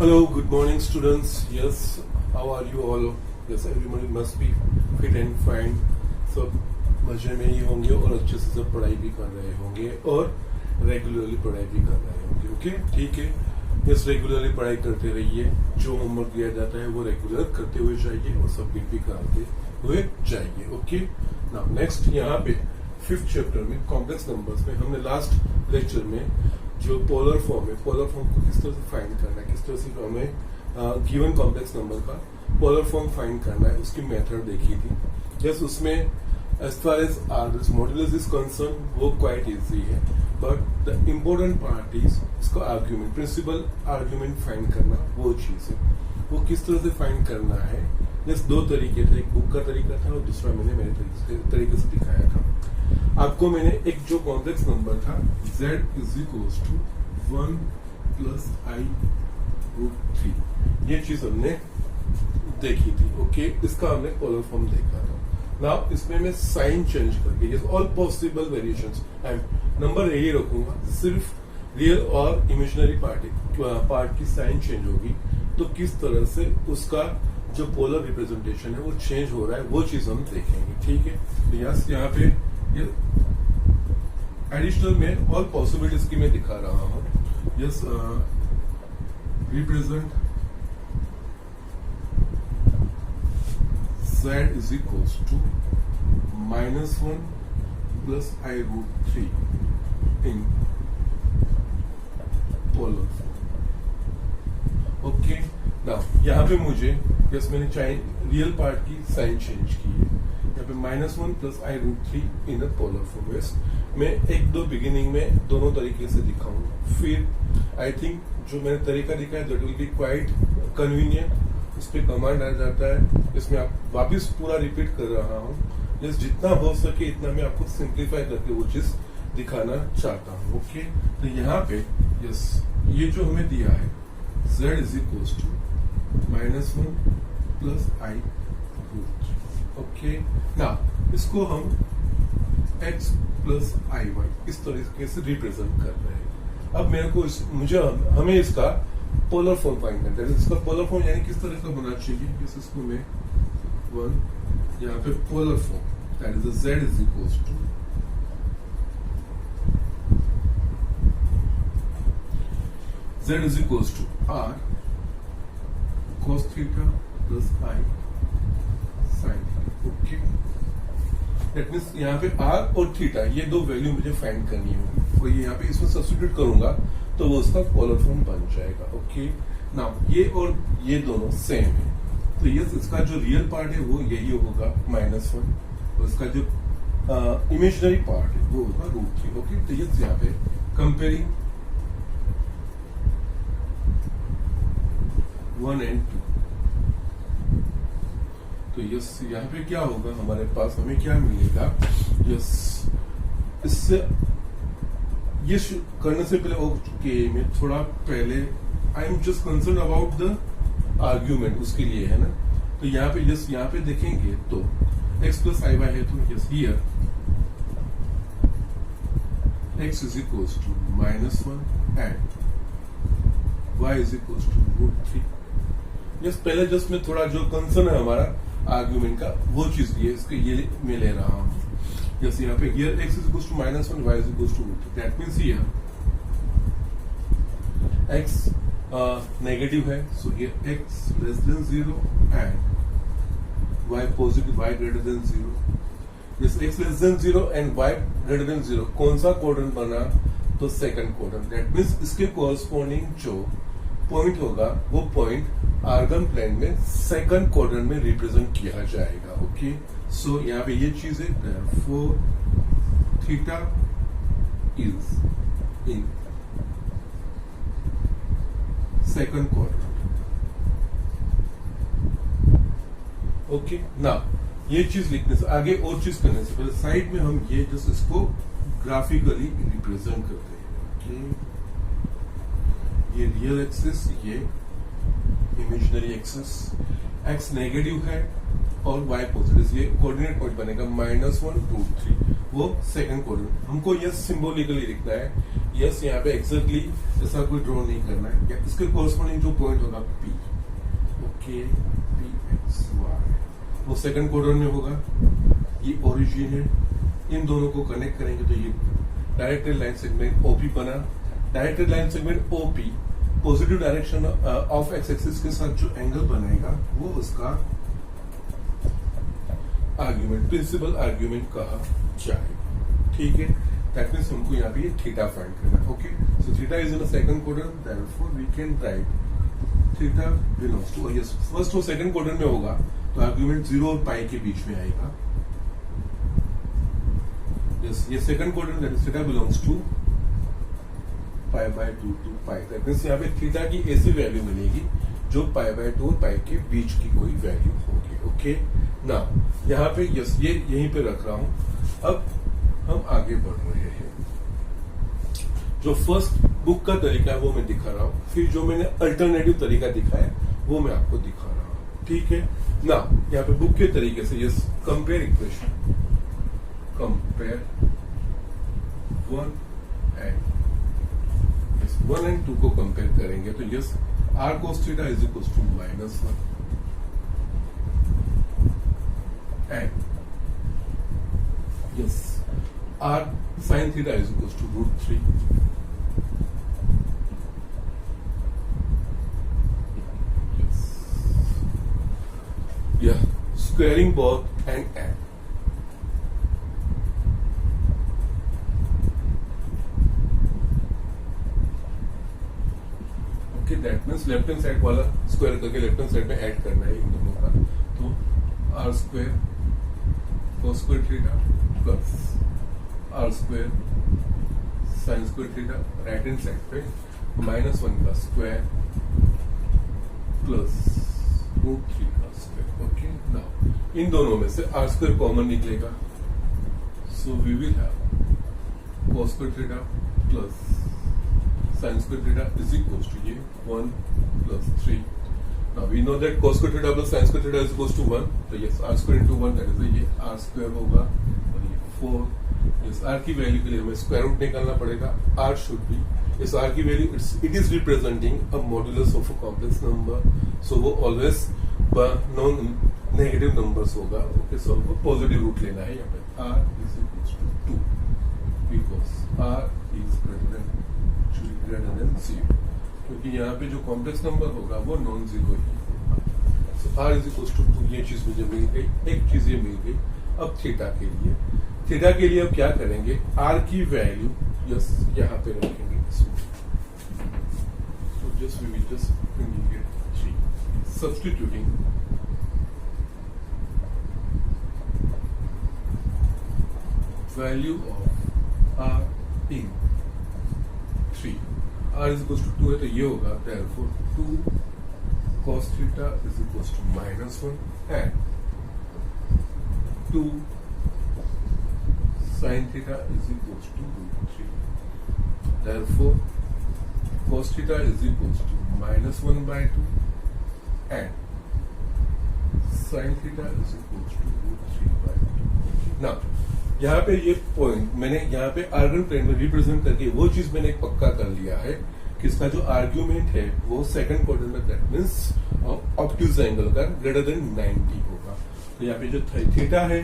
Hello, good morning, students. Yes, how are you all? Yes, everybody must be fit and fine. सब मजे में ही होंगे और अच्छे से सब पढ़ाई भी कर रहे होंगे और रेगुलरली पढ़ाई भी कर रहे होंगे. ओके, ठीक है. यस, रेगुलरली पढ़ाई करते रहिए. जो होमवर्क दिया जाता है वो रेगुलर करते हुए जाइए और सबमिट भी कराते हुए जाइए. ओके. नाउ नेक्स्ट यहाँ पे 5th चैप्टर में कॉम्प्लेक्स नंबर्स में हमने लास्ट लेक्चर में जो पोलर फॉर्म है, पोलर फॉर्म को किस तरह से फाइंड करना है, किस तरह से हमें गिवन कॉम्प्लेक्स नंबर का पोलर फॉर्म फाइंड करना है, उसकी मेथड देखी थी. जस्ट उसमें as far as this modulus is concern वो क्वाइट इजी है, but the important part is इसका आर्ग्यूमेंट, प्रिंसिपल आर्ग्यूमेंट फाइंड करना. वो चीज है, वो किस तरह से फाइंड करना है. जस्ट दो तरीके थे, एक बुक का तरीका था और दूसरा मैंने मेरे तरीके से दिखाया था. आपको मैंने एक जो कॉम्प्लेक्स नंबर था z is equals to 1 plus I root 3, ये चीज हमने देखी थी. ओके, इसका हमने पोलर फॉर्म देखा था. नाउ इसमें मैं साइन चेंज करके all possible variations and number यही रखूंगा, सिर्फ रियल और इमेजिनरी पार्ट की साइन चेंज होगी. तो किस तरह से उसका जो पोलर रिप्रेजेंटेशन है वो चेंज हो रहा है, वो चीज हम देखेंगे. ठीक है. तो यहाँ पे एडिशनल में ऑल पॉसिबिलिटीज की मैं दिखा रहा हूं. Yes, represent z is equals to -1 plus I root 3 in polar form. Okay. Now यहाँ पे मुझे मैंने रियल पार्ट की साइन चेंज की है. यहाँ पे -1 plus I root 3 in polar form. मैं एक दो बिगिनिंग में दोनों तरीके से दिखाऊंगा. फिर आई थिंक जो मैंने तरीका दिखाया that will be quite convenient. उस पर कमांड आ जाता है. इसमें आप वापिस पूरा रिपीट कर रहा हूँ. जस्ट जितना हो सके इतना मैं आपको सिंप्लीफाई करके वो चीज दिखाना चाहता हूँ. ओके. तो यहाँ पे यस, ये जो हमें दिया है z is equal to -1 plus I root 3. Okay. ना इसको हम x प्लस आई वाई इस तरीके से रिप्रेजेंट कर रहे हैं. अब मेरे को हमें इसका पोलर फॉर्म फाइंड करना है. इसका पोलर फॉर्म यानी किस तरह का होना चाहिए. इसको मैं 1 यहाँ पे polar form that is z is equal to z is equal to r cos theta plus i sin theta. Okay. That means यहाँ पे r और थीटा ये दो वैल्यू मुझे फाइंड करनी होगी. कोई यहाँ पे इसमें सब्स्टिट्यूट करूंगा तो वो उसका पोलर फॉर्म बन जाएगा. ओके. नाउ ये और ये दोनों सेम है, तो ये इसका जो रियल पार्ट है वो यही होगा -1 और इसका जो इमेजिनरी पार्ट है वो होगा √3. ओके. तो ये यहाँ पे कंपेयरिंग 1 and 2. तो यस, यहाँ पे क्या होगा हमारे पास, हमें क्या मिलेगा. यस, इससे ये करने से पहले ओके मैं थोड़ा पहले आई am just concern about the argument, उसके लिए है ना. तो यहाँ पे यस, यहाँ पे देखेंगे तो x प्लस आई वाई है. तो yes, here x is equal to -1 and y is equal to √3. Yes, पहले जस्ट में थोड़ा जो कंसर्न है हमारा आर्ग्यूमेंट का वो चीज दिए, इसके ये मैं ले रहा हूं. यस, यहाँ पे here x is equal to -1, y is equal to √3. That means here x negative है, so here x less than 0 and y positive, y greater than 0. Yes, x less than 0 and y greater than 0. कौन सा quadrant बना, तो second quadrant. That means इसके corresponding जो point होगा वो point Argand plane में सेकंड क्वाड्रेंट में रिप्रेजेंट किया जाएगा. ओके. सो यहाँ पे ये चीज है, therefore theta is in second quadrant. Okay. Now ये चीज लिखने से आगे और चीज करने से पहले साइड में हम ये जस्ट इसको ग्राफिकली रिप्रेजेंट करते हैं. ओके. ये रियल एक्सिस, ये इमेजिनरी एक्सिस. x नेगेटिव है और y पॉजिटिव. ये कोऑर्डिनेट पॉइंट बनेगा -1 √3, वो सेकंड कोऑर्डिनेट. हमको यस सिंबॉलिकली लिखना है. यस, यहाँ पे एक्जैक्टली ऐसा कोई ड्रॉ नहीं करना है, या इसके कॉरस्पॉन्डिंग जो पॉइंट होगा P, ओके, PXY, वो सेकंड क्वाड्रेंट में होगा। ये ओरिजिन है, इन दोनों को कनेक्ट करेंगे तो ये डायरेक्टेड लाइन सेगमेंट OP बना। Directed line segment OP positive direction of x axis के साथ जो एंगल बनेगा वो उसका आर्ग्यूमेंट, प्रिंसिपल आर्ग्यूमेंट कहा जाएगा। ठीक है, दैट मींस हमको यहाँ पे थीटा फाइंड करना है। Okay, so theta is in a second quadrant, therefore we can write theta belongs to, yes first और सेकंड क्वाड्रेंट में होगा तो आर्ग्यूमेंट 0 और पाई के बीच में आएगा। यस, ये second quadrant, that is theta belongs to pi by 2 to pi. That means यहाँ पे थीटा की ऐसी वैल्यू मिलेगी जो पाई बाय 2 और पाई के बीच की कोई वैल्यू होगी। ओके, नाउ यहाँ पे यस ये यहीं पे रख रहा हूं। अब हम आगे बढ़ रहे हैं। जो फर्स्ट बुक का तरीका है वो मैं दिखा रहा हूं, फिर जो मैंने अल्टरनेटिव तरीका दिखाया वो मैं आपको दिखा रहा हूं। ठीक है, नाउ यहाँ पे बुक के तरीके से yes compare equation, compare 1 and 2 को कंपेयर करेंगे तो yes r cos theta is equal to -1 and yes r sin theta is equal to √3। Squaring both and and. Okay, that means left hand side वाला square करके left hand side में add करना है इन दोनों का। तो r square cos square theta plus r square sin square theta right hand side पे -1 का स्क्वायर प्लस √3 का स्क्वायर। ओके, नाउ इन दोनों में से r स्क्वायर कॉमन निकलेगा, so we will have cos square theta plus sin square theta is equals to ये 1 plus 3. Now we know that cos square theta plus sin square theta is equals to 1. तो yes, r square into 1 that is ये r square होगा और ये 4. Yes, r की value के लिए हमें स्क्वायर रूट निकालना पड़ेगा. r should be, इस r की value it is representing a modulus of a complex number. So वो always नॉन नेगेटिव नंबर्स होगा. ओके, सो हमको पॉजिटिव रूट लेना है यहाँ पे. r is equals to 2 because r is greater than 0, क्योंकि यहाँ पे जो कॉम्प्लेक्स नंबर होगा वो नॉन जीरो ही होगा. सो r इज इक्वल टू 2. ये चीज मुझे मिल गई, एक चीज ये मिल गई. अब थीटा के लिए अब क्या करेंगे, r की वैल्यू यस यहाँ पे रखेंगे इसमें. So just we will just indicate 3 substituting value of r in 3. r is equal to 2 है तो ये होगा therefore 2 cos theta is equals to -1 and 2 sin theta is equals to √3. Therefore cos theta is equals to -1/2 and sin theta is equals to √3/2. Now यहाँ पे ये point मैंने यहाँ पे आर्गन प्लेन में रिप्रेजेंट करके वो चीज मैंने पक्का कर लिया है कि इसका जो आर्ग्यूमेंट है वो सेकंड क्वाड्रेंट में दैट मींस ऑब्ट्यूज एंगल का ग्रेटर देन 90 होगा. तो यहाँ पे जो थीटा है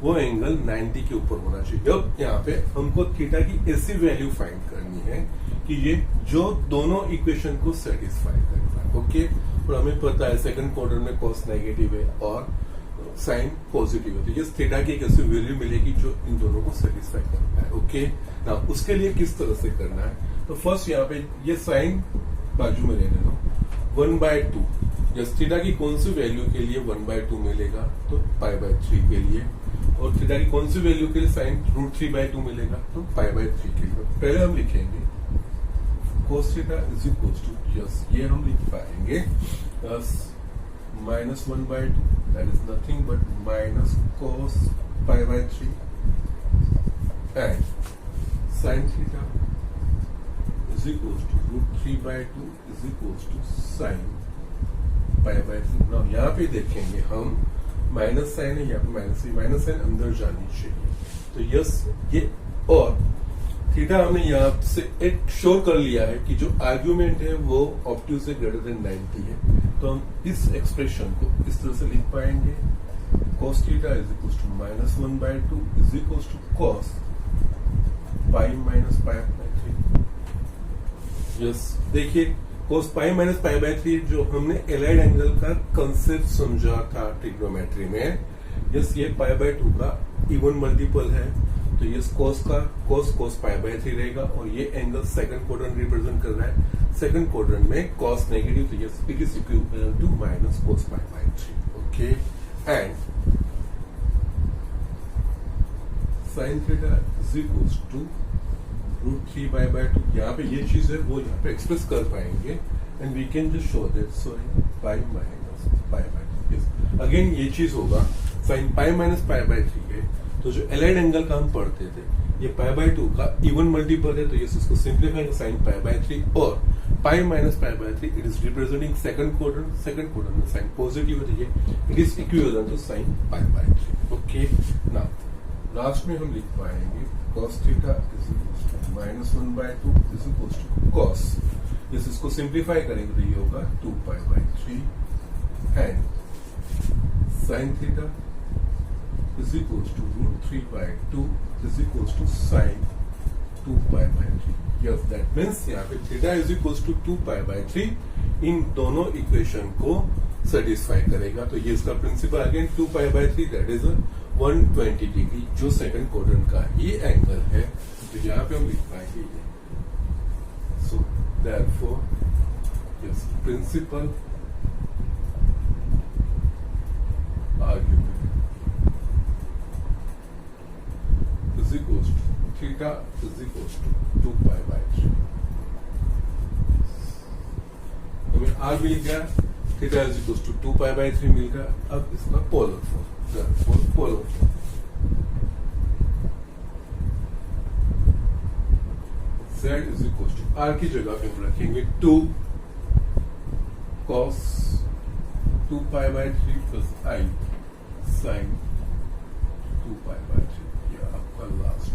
वो एंगल 90 के ऊपर होना चाहिए. अब यहाँ पे हमको थीटा की ऐसी वैल्यू फाइंड करनी है कि ये जो दोनों इक्वेशन को सेटिस्फाई करता है. ओके, और हमें पता है सेकंड क्वाड्रेंट में कॉस नेगेटिव है और साइन पॉजिटिव है, तो ये थीटा की एक ऐसी वैल्यू मिलेगी जो इन दोनों को सेटिस्फाई करता है. ओके, ना उसके लिए किस तरह से करना है, तो फर्स्ट यहाँ पे ये साइन बाजू में लेने दो. 1/2 यस थीटा की कौन सी वैल्यू के लिए 1/2 मिलेगा, तो π/3 के लिए. और थीटा की कौन सी वैल्यू के लिए साइन √3/2 मिलेगा, तो π/3 के लिए. पहले हम लिखेंगे cos theta is equals to yes ये हम लिख पाएंगे -1/2 that is nothing but minus cos π/3 and sin theta is equals to √3/2 is equals to sin π/3. now यहाँ पे देखेंगे हम माइनस साइन है, यहाँ पे माइनस साइन अंदर जानी चाहिए. तो यस ये और थीटा हमने यहाँ से एक श्योर कर लिया है कि जो आर्ग्यूमेंट है वो ऑब्ट्यूज से ग्रेटर देन 90 है, तो हम इस एक्सप्रेशन को इस तरह से लिख पाएंगे cos theta is equal to -1/2 is equal to cos pi minus pi by 3। Yes, देखिए cos pi minus pi by 3 जो हमने एलाइड एंगल का कंसेप्ट समझा था ट्रिग्नोमेट्री में, यस ये पाई बाय 2 का इवन मल्टीपल है, तो ये cos का cos पाई बाय 3 रहेगा, और ये एंगल सेकंड क्वाड्रेंट रिप्रेजेंट कर रहा है, सेकंड क्वाड्रेंट में cos नेगेटिव, तो ये it is equal to minus cos pi by 3। Okay, and sin theta is equal to √3 pi by 2। यहाँ पे ये चीज है वो यहाँ पे एक्सप्रेस कर पाएंगे, and we can just show that sorry pi minus pi by 2। Again ये चीज होगा sin pi minus pi by 3 है, तो जो एलाइड एंगल का हम पढ़ते थे ये पाई बाय 2 का इवन मल्टीपल है, तो ये इसको सिंप्लीफाई sin पाई बाय 3 और pi minus pi by 3 it is representing second quadrant में साइन पॉजिटिव है, ये it is equivalent to sin pi by 3। Okay, now last में हम लिख पाएंगे cos theta is equal to -1/2 is equal to cos, इसको simplify करेंगे तो ये होगा 2 pi by 3 and sin theta is equals to √3/2 is equals to sin 2 pi by 3। Yes, that means यहाँ पे theta is equals to 2 pi by 3 इन दोनों equation को सेटिस्फाई करेगा, तो ये इसका principal again 2 pi by 3 that is 120 degree जो सेकंड क्वाड्रेंट का ही एंगल है, तो यहाँ पे हम लिख पाएंगे ये। So therefore yes principal argument is equals to theta is equals to 2 pi by 3। हमें r मिल गया, theta is equals to 2 pi by 3 मिल गया। अब इसका polar form, polar form z is equals to r की जगह पे हम रखेंगे 2 cos 2 pi by 3 plus I sin 2 pi by 3। Last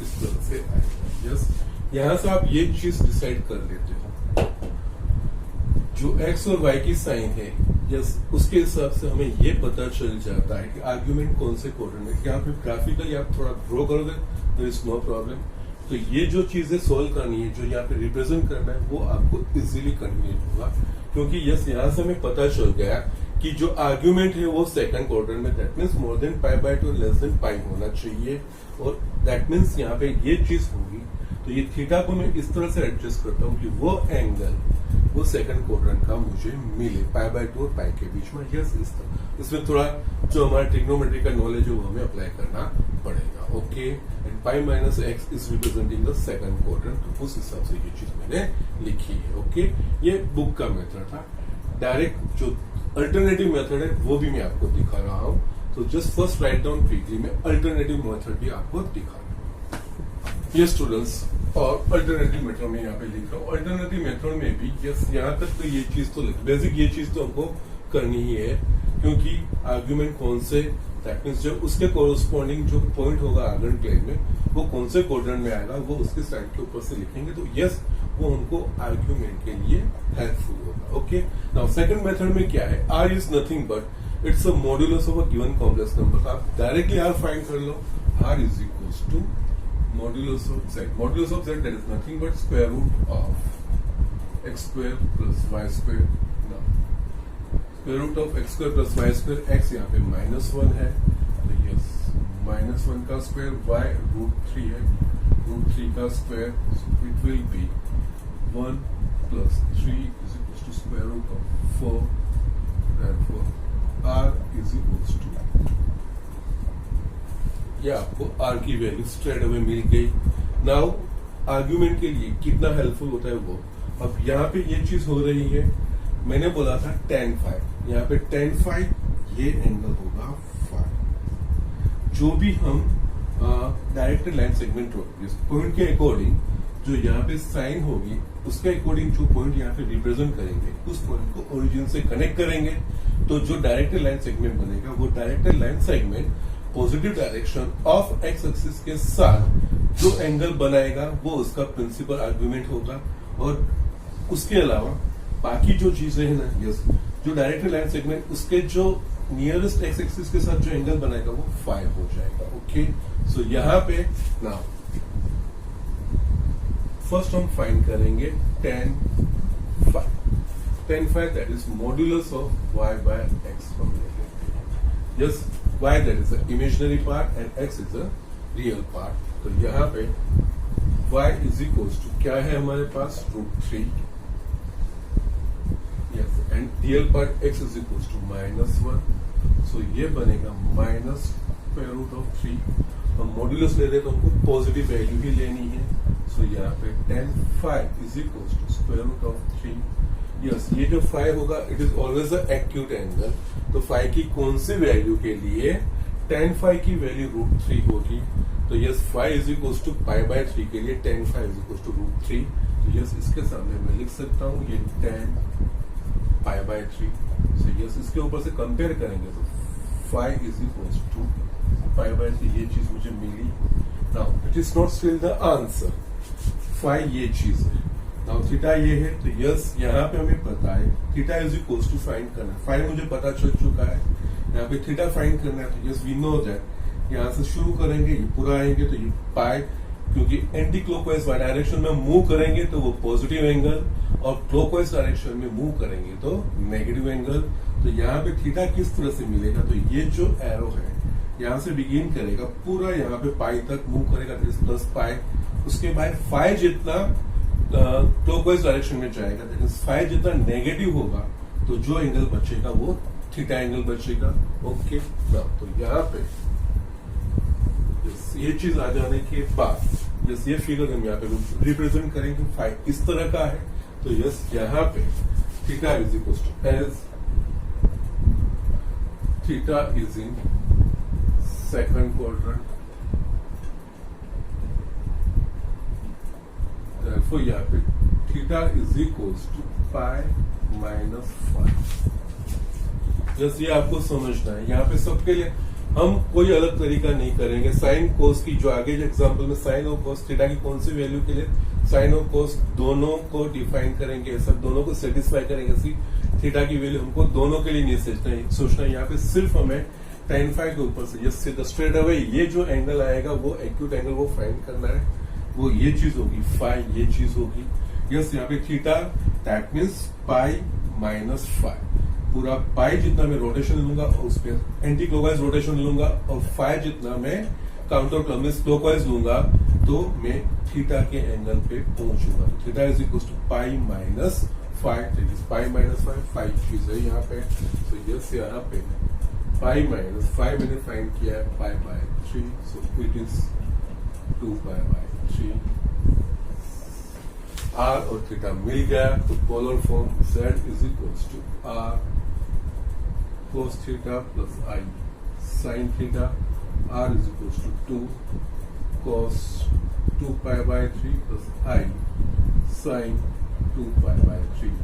इस तरह से आएगा। यस, यहां से आप ये चीज डिसाइड कर लेते हो जो x और y की साइन है, यस उसके हिसाब से हमें ये पता चल जाता है कि आर्ग्यूमेंट कौन से क्वाड्रेंट में। यहाँ पे ग्राफिकली आप थोड़ा ड्रॉ करोगे देयर इज नो प्रॉब्लम, तो ये जो चीजें सोल्व करनी है, जो यहाँ पे रिप्रेजेंट करना है, वो आपको इजीली कन्वीनियंट होगा, क्योंकि यस यहाँ से हमें पता चल गया कि जो आर्ग्यूमेंट है वो सेकंड क्वाड्रेंट में, that means more than pi by 2 less than pi होना चाहिए, और दैट मीन्स यहाँ पे ये चीज होगी, तो ये थीटा को मैं इस तरह से एडजस्ट करता हूँ कि वो एंगल वो सेकंड क्वाड्रेंट का मुझे मिले पाई बाय 2 और पाई के बीच में। यस, इस तरह इसमें थोड़ा जो हमारा ट्रिग्नोमेट्री का नॉलेज है वो हमें अप्लाई करना पड़ेगा। Okay, and pi minus x is representing the second quadrant, तो उस हिसाब से ये चीज मैंने लिखी है। ओके, ये बुक का मेथड था। डायरेक्ट जो अल्टरनेटिव मेथड है वो भी मैं आपको दिखा रहा हूं, तो just first right down quickly में अल्टरनेटिव मेथड भी आपको दिखा रहा हूं। ये स्टूडेंट्स, और अल्टरनेटिव मेथड में यहाँ पे लिख रहा हूँ। अल्टरनेटिव मेथड में भी यस यहाँ तक तो ये चीज तो बेसिक ये चीज तो हमको करनी ही है, क्योंकि आर्ग्यूमेंट कौन से, दैट मीन्स जो उसके कोरोस्पॉन्डिंग जो पॉइंट होगा आर्गुमेंट प्लेन में वो कौन से क्वाड्रेंट में आएगा वो उसके साइड के ऊपर से लिखेंगे, तो यस वो उनको आर्ग्यूमेंट के लिए हेल्पफुल होगा। ओके, नाउ सेकंड मेथड में क्या है, r is nothing but it's a modulus of a given complex number. आप डायरेक्टली r फाइंड कर लो, r is equals to modulus of z। Modulus of z that is nothing but square root of x square plus y square. Square root of x square plus y square, x यहाँ पे -1 है, तो yes -1 का square, y √3 है, √3 का square, it will B 1 plus 3 is equals to square root of 4, therefore r is equals to, ये आपको r की वैल्यू स्ट्रेट अवे मिल गई। नाउ आर्ग्यूमेंट के लिए कितना हेल्पफुल होता है वो, अब यहाँ पे ये चीज हो रही है, मैंने बोला था tan phi, यहाँ पे tan phi ये एंगल होगा phi। जो भी हम डायरेक्ट लाइन सेगमेंट पॉइंट के अकॉर्डिंग जो यहाँ पे साइन होगी उसके अकॉर्डिंग जो पॉइंट यहाँ पे रिप्रेजेंट करेंगे उस पॉइंट को ओरिजिन से कनेक्ट करेंगे, तो जो डायरेक्टेड लाइन सेगमेंट बनेगा वो directed line segment positive direction of x axis के साथ जो एंगल बनाएगा वो उसका प्रिंसिपल आर्ग्यूमेंट होगा, और उसके अलावा बाकी जो चीजें हैं ना, यस, जो डायरेक्ट लाइन सेगमेंट उसके जो नियरेस्ट एक्स एक्सिस के साथ जो एंगल बनाएगा वो फाई हो जाएगा। ओके, सो यहाँ पे ना फर्स्ट हम फाइंड करेंगे tan phi, that is modulus of y by x हम लेंगे। Yes, y that is a imaginary part and x is a real part. तो यहाँ पे y इज इक्वल्स टू क्या है हमारे पास, √3, yes, and real part x is equals to -1, so ये बनेगा -√3। हम मॉड्यूलस ले रहे हैं तो हमको पॉजिटिव वैल्यू ही लेनी है, सो यहाँ पे tan phi is equals to √3। Yes, ये जो फाई होगा it is always a acute angle, तो फाई की कौन सी वैल्यू के लिए tan phi की वैल्यू √3 होगी, तो yes phi is equals to π/3 के लिए tan phi is equals to √3। तो यस, इसके सामने मैं लिख सकता हूँ ये tan π/3। सो यस, इसके ऊपर से कंपेयर करेंगे तो फाई इज इक्वल्स टू π/3, ये चीज मुझे मिली। Now it is not still the answer, phi ये चीज है, नाउ थीटा ये है, तो यस यहाँ पे हमें पता है theta is equals to find करना है, फाई मुझे पता चल चुका है, यहाँ पे थीटा फाइंड करना है, तो यस वी नो दैट यहाँ से शुरू करेंगे, ये पूरा आएंगे तो ये पाई, क्योंकि एंटी क्लॉकवाइज डायरेक्शन में मूव करेंगे तो वो पॉजिटिव एंगल, और क्लॉकवाइज डायरेक्शन में मूव करेंगे तो नेगेटिव एंगल। तो यहाँ पे थीटा किस तरह से मिलेगा, तो ये जो एरो है यहाँ से बिगिन करेगा, पूरा यहाँ पे पाई तक मूव करेगा, प्लस पाई, उसके बाद फाई जितना क्लॉकवाइज डायरेक्शन में जाएगा, दैट इज फाई जितना नेगेटिव होगा तो जो एंगल बचेगा वो थीटा एंगल बचेगा। ओके, तो यहाँ पे ये चीज आ जाने के बाद यस ये फिगर हम यहाँ पे रिप्रेजेंट करेंगे, फाई इस तरह का है, तो यस यहाँ पे theta is equal to as theta is in second quadrant, therefore यहाँ पे थीटा इज इक्वल्स टू π-5। जस ये आपको समझना है, यहाँ पे सबके लिए हम कोई अलग तरीका नहीं करेंगे। साइन कोस की जो आगे जो एग्जांपल में साइन और कोस थीटा की कौन सी वैल्यू के लिए साइन और कोस दोनों को डिफाइन करेंगे, सब दोनों को सेटिस्फाई करेंगे, थीटा की वैल्यू हमको दोनों के लिए नहीं सोचना है। यहाँ पे सिर्फ हमें tan phi के ऊपर से जस्ट सीधा स्ट्रेट अवे ये जो एंगल आएगा वो एक्यूट एंगल वो फाइंड करना है, वो ये चीज होगी, फाई ये चीज होगी। यस, यहाँ पे थीटा दैट मीन्स π-5, पूरा पाई जितना मैं रोटेशन लूंगा और उस पर एंटी क्लॉकवाइज रोटेशन लूंगा, और फाई जितना मैं काउंटर क्लॉकवाइज लूंगा, तो मैं थीटा के एंगल पे पहुंचूंगा। Theta is equal to π-5, π-5 five चीज है यहाँ पे। तो यस, यहाँ पे π-5 मैंने फाइंड किया है π/3, सो इट इज 2π/3। R और थीटा मिल गया तो polar form Z is equals to R cos theta plus I sin theta, R is equals to 2 cos 2π/3 plus I sin 2π/3।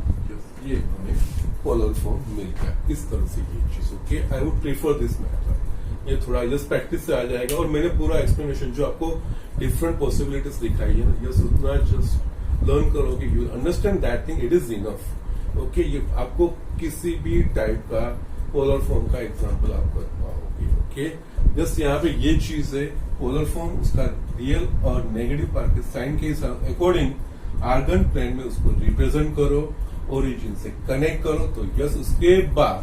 ये हमें पोलर फॉर्म मिल गया। इस तरह से ये चीज, okay, I would prefer this method. ये थोड़ा जस्ट प्रैक्टिस से आ जाएगा, और मैंने पूरा एक्सप्लेनेशन जो आपको डिफरेंट पॉसिबिलिटीज दिखाई है ना, ये उतना जस्ट लर्न करोगे, you understand that thing, it is enough. Okay, ये आपको किसी भी टाइप का पोलर फॉर्म का एग्जांपल आप कर पाओगे। ओके, जस्ट यहाँ पे ये चीज है, पोलर फॉर्म उसका रियल और नेगेटिव पार्ट के साइन के अकॉर्डिंग आर्गन प्लेन में उसको रिप्रेजेंट करो, ओरिजिन से कनेक्ट करो, तो यस उसके बाद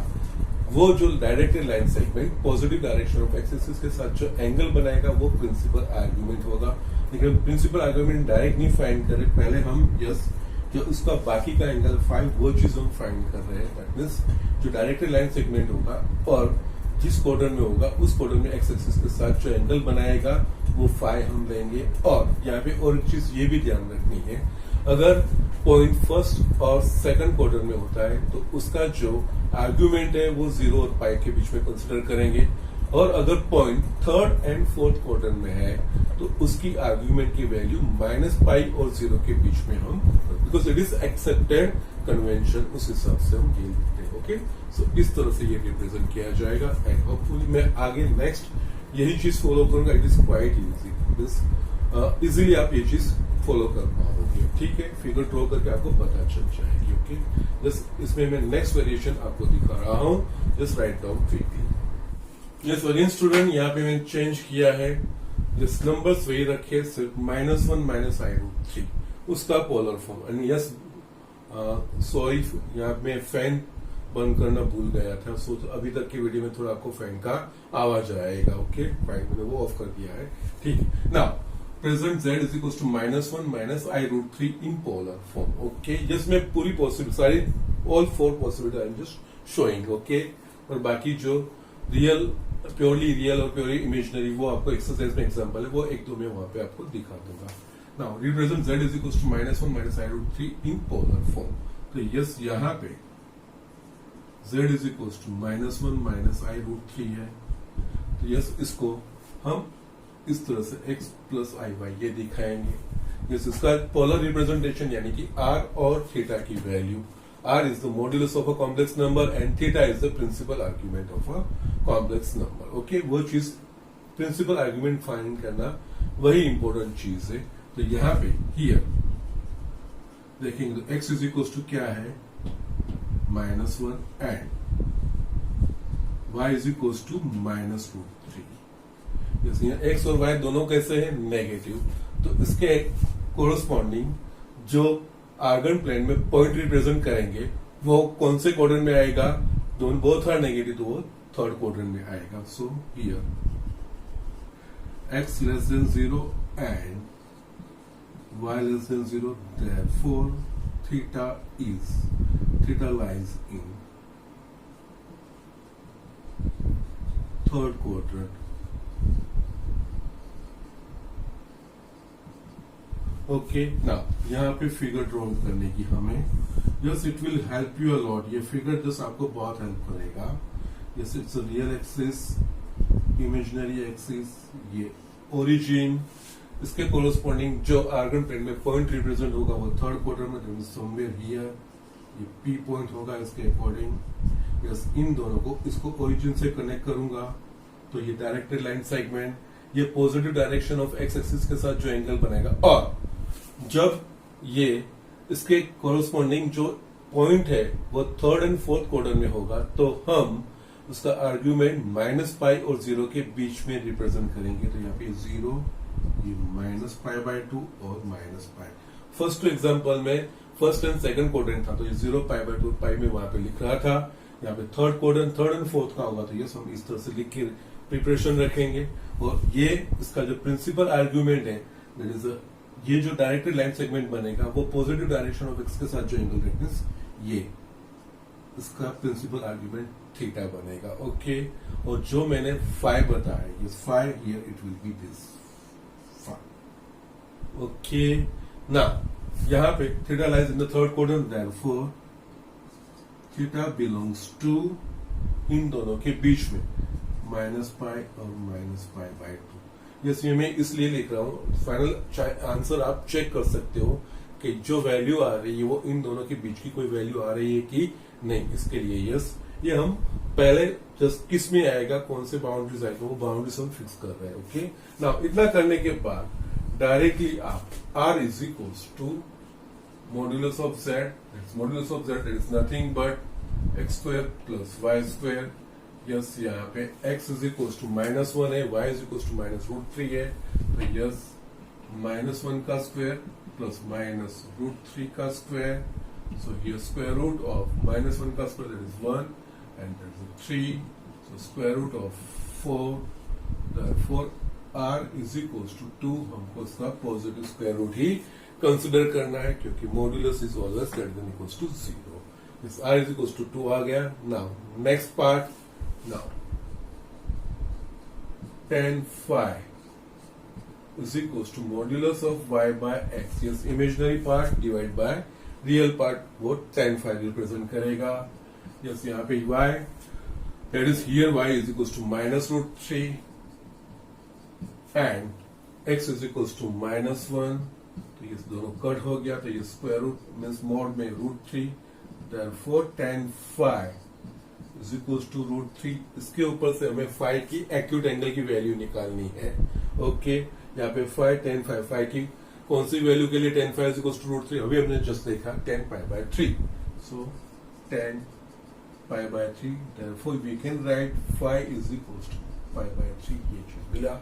वो जो directed line segment positive direction of axis के साथ जो एंगल बनाएगा वो प्रिंसिपल आर्ग्यूमेंट होगा। लेकिन प्रिंसिपल आर्ग्यूमेंट डायरेक्ट नहीं फाइंड करें, पहले हम यस जो उसका बाकी का एंगल फाइव वो चीज हम फाइंड कर रहे हैं। दैट मीन्स जो डायरेक्टेड लाइन सेगमेंट होगा और जिस क्वाड्रेंट में होगा उस क्वाड्रेंट में एक्स एक्सिस के साथ जो एंगल बनाएगा वो फाई हम लेंगे। और यहाँ पे और एक चीज ये भी ध्यान रखनी है, अगर पॉइंट फर्स्ट और सेकंड क्वाड्रेंट में होता है तो उसका जो आर्ग्यूमेंट है वो 0 और पाई के बीच में कंसिडर करेंगे, और अगर point third and fourth quadrant में है तो उसकी आर्ग्यूमेंट की वैल्यू -पाई और 0 के बीच में हम, because it is accepted convention, उस हिसाब से हम ये लिखते हैं। ओके, सो इस तरह से ये रिप्रेजेंट किया जाएगा, एंड होपफुली मैं आगे नेक्स्ट यही चीज फॉलो करूंगा। It is quite easy, this easily आप ये चीज फॉलो कर पाओगे। ठीक है, फिगर ड्रॉ करके आपको पता चल जाएगी। ओके, जस्ट इसमें मैं नेक्स्ट वेरिएशन आपको दिखा रहा हूँ। Just right down quickly. Yes again student, यहाँ पे मैंने चेंज किया है, जस्ट नंबर्स वही रखे, सिर्फ -1 -i√3 उसका polar form. And yes sorry, यहाँ मैं फैन बंद करना भूल गया था, सो अभी तक की वीडियो में थोड़ा आपको फैन का आवाज आएगा। ओके फाइन, मैंने वो ऑफ कर दिया है। ठीक है, now present z is equal to -1 -i√3 in polar form. Okay, जिसमें पूरी पॉसिबिलिटी सारी all 4 possibility I am just showing. Okay, और बाकी जो रियल, प्योरली रियल और प्योरली इमेजिनरी, वो आपको एक्सरसाइज में एग्जांपल है, वो 1-2 में वहां पे आपको दिखा दूंगा। Now represent z is equal to -1 -i√3 in polar form. तो यस, यहाँ पे z is equal to -1 -i√3 है। तो यस, इसको हम इस तरह से x प्लस iy ये दिखाएंगे। यस, इसका पोलर रिप्रेजेंटेशन यानी कि r और थीटा की value, r is the modulus of a complex number and theta is the principal argument of a complex number. Okay, वो चीज प्रिंसिपल आर्ग्यूमेंट फाइंड करना वही इंपॉर्टेंट चीज है। तो यहाँ पे हियर देखेंगे तो x इज इक्वल टू क्या है, -1 and y is equal to -√3। जैसे x और y दोनों कैसे हैं, नेगेटिव, तो इसके कोरस्पॉन्डिंग जो आर्गन प्लेन में पॉइंट रिप्रेजेंट करेंगे वो कौन से क्वाड्रेंट में आएगा, दोनों बोथ आर नेगेटिव, तो वो थर्ड क्वाड्रेंट में आएगा। सो here x less than 0 and y less than 0, therefore theta lies in third quadrant। Okay, now यहाँ पे फिगर ड्रॉ करने की हमें, just it will help you a lot. ये फिगर जस्ट आपको बहुत हेल्प करेगा। जैसे it's real axis, imaginary axis, ये ओरिजिन, इसके कोरोस्पॉन्डिंग जो आर्गन प्लेन में पॉइंट रिप्रेजेंट होगा वो थर्ड क्वार्टर में समवेयर हियर, ये पी पॉइंट होगा इसके अकॉर्डिंग। यस, इन दोनों को, इसको ओरिजिन से कनेक्ट करूंगा तो ये डायरेक्टेड लाइन सेगमेंट, ये positive direction of x axis के साथ जो एंगल बनेगा, और जब ये इसके कोरोस्पॉन्डिंग जो पॉइंट है वो थर्ड एंड फोर्थ क्वार्टर में होगा, तो हम उसका आर्ग्यूमेंट -π और 0 के बीच में रिप्रेजेंट करेंगे। तो यहाँ पे 0, ये -π/2 और -π। फर्स्ट टू एग्जाम्पल में फर्स्ट एंड सेकंड क्वाड्रेंट था, तो ये 0 π/2 π में वहां पे लिख रहा था। यहाँ पे third quadrant, third and fourth का होगा, तो ये हम इस तरह से लिख के प्रिपरेशन रखेंगे। और ये इसका जो प्रिंसिपल आर्ग्यूमेंट है, दैट इज ये जो डायरेक्टेड लाइन सेगमेंट बनेगा वो पॉजिटिव डायरेक्शन ऑफ एक्स के साथ जो एंगल रेखिस, ये इसका प्रिंसिपल आर्ग्यूमेंट थीटा बनेगा। ओके, और जो मैंने फाई बताया, ये phi here it will be this phi. Okay, now यहाँ पे theta lies in the third quadrant, therefore theta belongs to इन दोनों के बीच में -π और -π/2। यस, ये मैं इसलिए लिख रहा हूँ, फाइनल आंसर आप चेक कर सकते हो कि जो वैल्यू आ रही है वो इन दोनों के बीच की कोई वैल्यू आ रही है कि नहीं। इसके लिए यस, ये हम पहले जस्ट किस में आएगा, कौन से बाउंड्रीज आएगा, वो बाउंड्रीज हम फिक्स कर रहे हैं। ओके, नाउ इतना करने के बाद डायरेक्टली आप r is equals to modulus of z, modulus of z is nothing but x² plus y²। Yes, यहाँ पे x इज इक्वल्स टू -1 है, y इज इक्वल्स टू -√3 है, तो यस -1 का स्क्वायर प्लस -√3 का square. So here square root of -1 का square, that is 1 and that is 3. So square root of 4. Therefore r is equals to 2. हमको इसका positive square root ही consider करना है क्योंकि modulus is always greater than equals to 0. This r is equals to 2 आ गया. Now next part. Now tan phi is equals to modulus of y by x. Yes, imaginary part divided by real part वो tan phi represent करेगा. Yes, यहाँ पे y that is here y is equals to -√3 and x is equals to -1. तो ये दोनों cut हो गया, तो ये स्क्वायर रूट मीन्स मॉड में √3. therefore tan phi is equals to √3. इसके ऊपर से हमें phi की एक्यूट एंगल की वैल्यू निकालनी है. ओके, यहाँ पे 5 tan phi, 5 की कौन सी वैल्यू के लिए tan phi is equals to root 3, अभी हमने जस्ट देखा tan pi by 3, so tan pi by 3, therefore we can write phi is equals to pi by 3, ये चीज मिला,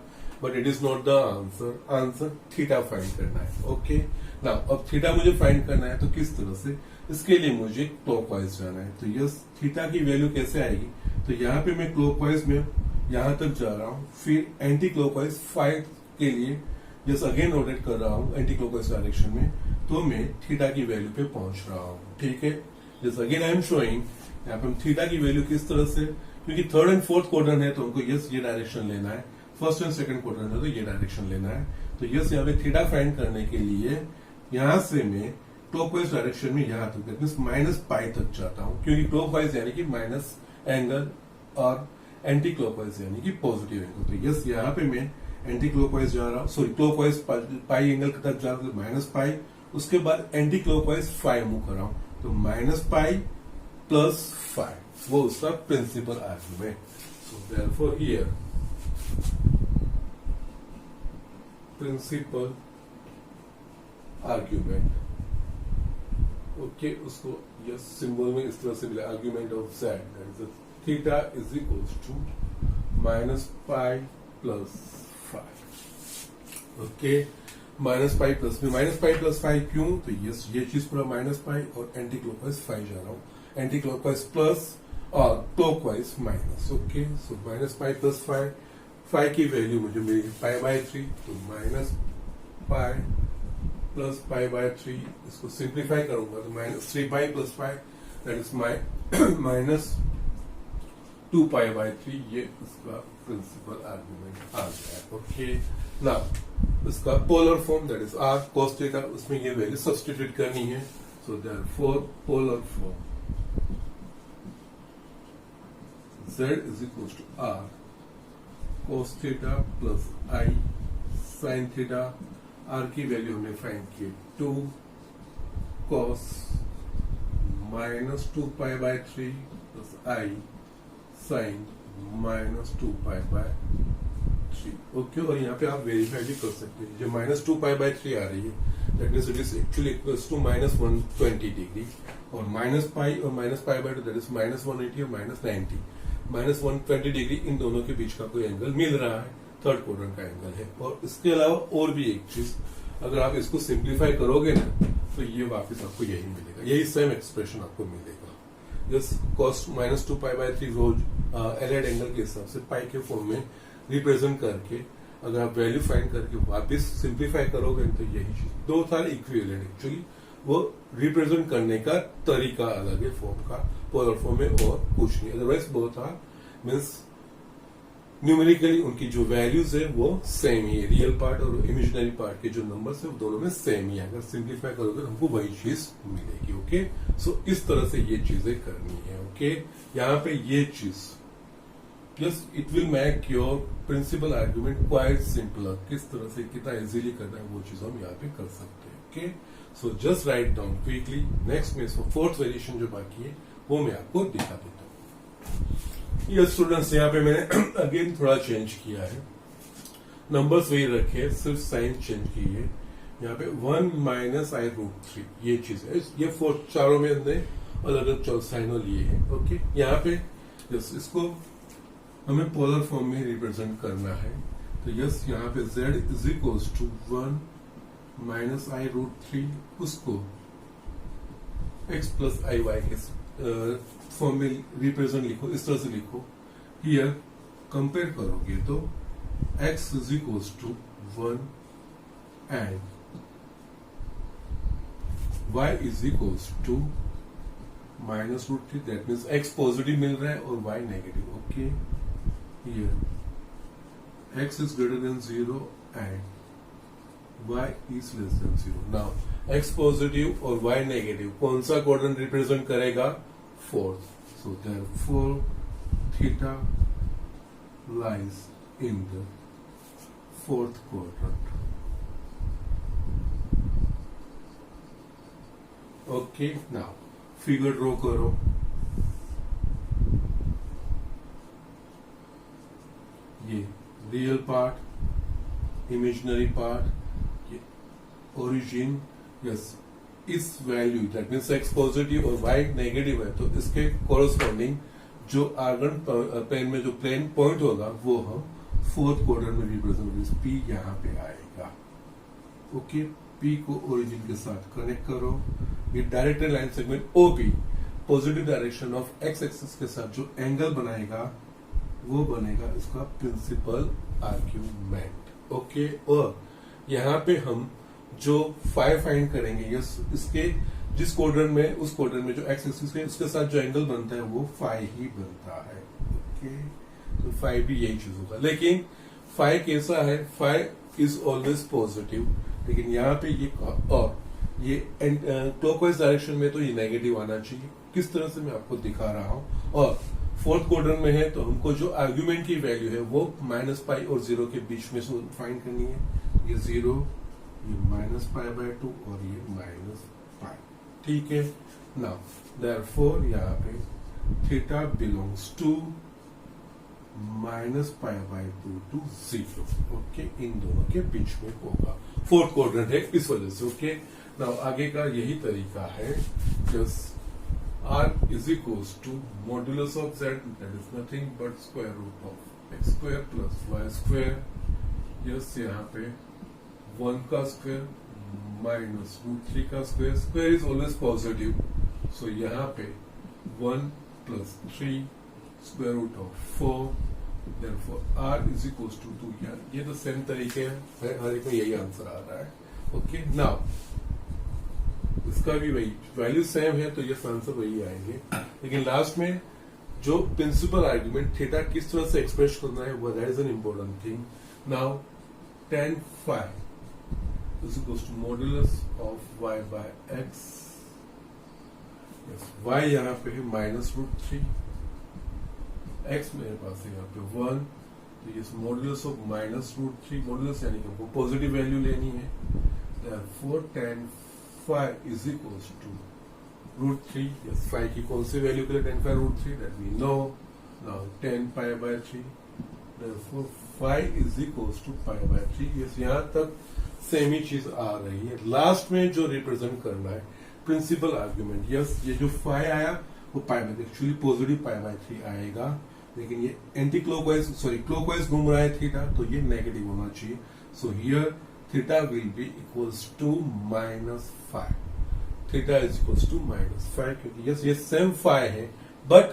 but it is not the answer, answer theta find करना है। Okay now अब theta मुझे फाइंड करना है, तो किस तरह से, इसके लिए मुझे क्लॉकवाइज जाना है, तो यस थीटा की वैल्यू कैसे आएगी, तो यहाँ पे मैं क्लॉकवाइज में यहां तक जा रहा हूं, फिर एंटी क्लॉकवाइज 5 के लिए जस्ट अगेन रोटेट कर रहा हूं एंटी क्लॉकवाइज डायरेक्शन में, तो मैं थीटा की वैल्यू पे पहुंच रहा हूं। ठीक है, just again I am showing यहाँ पे हम थीटा की वैल्यू किस तरह से, क्योंकि थर्ड एंड फोर्थ क्वाड्रेंट है तो हमको यस ये डायरेक्शन लेना है, फर्स्ट एंड सेकंड क्वाड्रेंट है तो ये डायरेक्शन लेना है, तो यस यहाँ पे थीटा फाइंड करने के लिए यहां से मैं क्लॉकवाइज डायरेक्शन में यहां तक माइनस पाई तक जाता हूं, क्योंकि क्लॉकवाइज यानी कि माइनस एंगल और एंटी क्लॉकवाइज यानी कि पॉजिटिव एंगल, तो यस यहाँ पे मैं एंटी क्लॉकवाइज जा रहा हूँ, सॉरी क्लॉकवाइज पाई एंगल तक जा रहा हूँ माइनस पाई, उसके बाद एंटी क्लॉकवाइज 5 मूव कर रहा हूँ, तो माइनस पाई प्लस 5 वो उसका principal argument, so therefore here principal argument, okay उसको यस सिंबल में इस तरह से मिला, argument of z that is theta is equals to minus pi plus 5, okay minus pi plus में माइनस पाई प्लस 5 क्यों, तो यस ये चीज पूरा माइनस पाई और एंटी क्लॉकवाइज 5 जा रहा हूं, एंटी क्लॉकवाइज प्लस और clockwise minus, okay so minus pi plus 5 की वैल्यू मुझे मिली पाई बाय 3, तो minus pi plus pi by 3, इसको सिंप्लीफाई करूंगा तो minus 3 pi plus 5 that is minus 2 pi by 3, ये इसका प्रिंसिपल आर्ग्यूमेंट आ गया। ओके नाउ इसका polar form that is r cos theta, उसमें ये वैल्यू सब्स्टिट्यूट करनी है, so therefore polar form z is equals to r cos theta plus i sin theta, r की value हमने फाइंड की 2 cos minus 2 pi by 3 plus i sin minus 2 pi by 3, okay और यहाँ पे आप verify भी कर सकते हैं, जो माइनस 2 पाई बाय 3 आ रही है that means it is actually equals to minus 120 degree, और माइनस पाई और minus pi by 2 that is minus 180 और माइनस 90, माइनस 120 डिग्री इन दोनों के बीच का कोई एंगल मिल रहा है, थर्ड क्वाड्रेंट का एंगल है। और इसके अलावा और भी एक चीज, अगर आप इसको सिंप्लीफाई करोगे ना तो ये वापस आपको यही मिलेगा, यही सेम एक्सप्रेशन आपको मिलेगा, just cos minus 2 pi by 3 रोज एलाइड एंगल के हिसाब से पाई के फॉर्म में रिप्रेजेंट करके अगर आप वैल्यू फाइंड करके वापस सिंप्लीफाई करोगे तो यही चीज, दो था इक्विवेलेंट, एक्चुअली वो रिप्रेजेंट करने का तरीका अलग है फॉर्म का, पोलर फॉर्म में और कुछ नहीं, otherwise both are means numerically उनकी जो वैल्यूज है वो सेम ही है, रियल पार्ट और इमेजिनरी पार्ट के जो नंबर्स है वो दोनों में सेम ही है, अगर सिंप्लीफाई करोगे तो हमको वही चीज मिलेगी। ओके सो इस तरह से ये चीजें करनी है। ओके यहाँ पे ये चीज yes it will make your principal argument quite simpler, किस तरह से कितना इजीली करना है वो चीज हम यहाँ पे कर सकते हैं। Okay so just right down quickly, next में फोर्थ वेरिएशन जो बाकी है वो मैं आपको दिखा देता हूँ। ये स्टूडेंट्स यहाँ पे मैंने अगेन थोड़ा चेंज किया है, नंबर्स वही रखे, सिर्फ साइन चेंज की है। यहाँ पे 1 माइनस आई रूट 3 ये चीज है, ये फोर्थ चारों में हमने अलग अलग साइनों लिए हैं। ओके यहाँ पे यस इसको हमें पोलर फॉर्म में रिप्रेजेंट करना है, तो यस यहाँ पे z is equals to 1 minus i root 3, उसको x प्लस आई वाई के फॉर्म में रिप्रेजेंट लिखो, इस तरह से लिखो। हियर कंपेयर करोगे तो x is equals to 1 and y is equals to minus root 3, that means x positive मिल रहा है और y negative. Okay here x is greater than 0 and y is less than 0। Now x positive और y negative कौन सा quadrant represent करेगा? Fourth. So therefore theta lies in the fourth quadrant. Okay now figure draw करो। ये real part, imaginary part, origin, yes इस value that means x positive और Y negative है तो इसके कोरोस्पॉन्डिंग जो आर्गन प्लेन में जो प्लेन पॉइंट होगा वो हम फोर्थ क्वाड्रेंट में रिप्रेजेंट पी यहाँ पे आएगा। ओके, पी को ओरिजिन के साथ कनेक्ट करो। ये direct line segment OP positive direction of x axis के साथ जो एंगल बनाएगा वो बनेगा इसका प्रिंसिपल आर्ग्यूमेंट। ओके, और यहाँ पे हम जो फाई फाइंड करेंगे यस इसके जिस क्वाड्रेंट में उस क्वाड्रेंट में जो एक्स एक्सिस है उसके साथ जो एंगल बनता है वो फाई ही बनता है। ओके, तो फाई भी यही चीज होगा, लेकिन फाई कैसा है, फाई इज ऑलवेज पॉजिटिव, लेकिन यहाँ पे ये और ये क्लॉकवाइज डायरेक्शन में तो ये नेगेटिव आना चाहिए। किस तरह से मैं आपको दिखा रहा हूं, और फोर्थ क्वाड्रेंट में है तो हमको जो आर्ग्यूमेंट की वैल्यू है वो -पाई और 0 के बीच में फाइंड करनी है। ये 0, ये -पाई/2 और ये -पाई। ठीक है, नाउ देयरफॉर यहाँ पे थीटा बिलोंग्स टू -पाई/2 टू 0। ओके, इन दोनों के बीच में होगा, फोर्थ क्वाड्रेंट है इस वजह से। ओके, नाउ आगे का यही तरीका है, just R is equals to modulus of Z, that is nothing but square root of x square plus y square। Yes यहाँ पे 1 का स्क्वायर माइनस √3 का square, square is always positive, so यहाँ पे 1 + 3 square root of 4, therefore R is equals to 2। ये तो same तरीके है, हर एक में यही आंसर आ रहा है। ओके, नाउ इसका भी वही वैल्यू सेम है तो ये आंसर वही आएंगे, लेकिन लास्ट में जो प्रिंसिपल आर्ग्यूमेंट थीटा किस तरह से एक्सप्रेस करना है वो that is an important thing. Now tan phi is equals to modulus of y by x। y यहाँ पे है -√3, x मेरे पास है यहाँ पे 1, तो ये मॉडुलस ऑफ -√3, मॉडुलस यानी कि हमको पॉजिटिव वैल्यू लेनी है, therefore tan phi is equals to √3। yes, phi की कौन सी वैल्यू के लिए tan phi √3 that we know। now tan pi/3, therefore phi is equals to pi/3। yes, यहाँ तक सेम ही चीज आ रही है। लास्ट में जो रिप्रेजेंट करना है प्रिंसिपल आर्ग्यूमेंट, यस ये जो phi आया वो पाई में एक्चुअली पॉजिटिव pi/3 आएगा, लेकिन ये एंटी क्लॉकवाइज क्लॉकवाइज घूम रहा है थीटा, तो ये नेगेटिव होना चाहिए। So here theta will be equals to -5। Theta is equals to -5, क्योंकि यस ये सेम फाई है, बट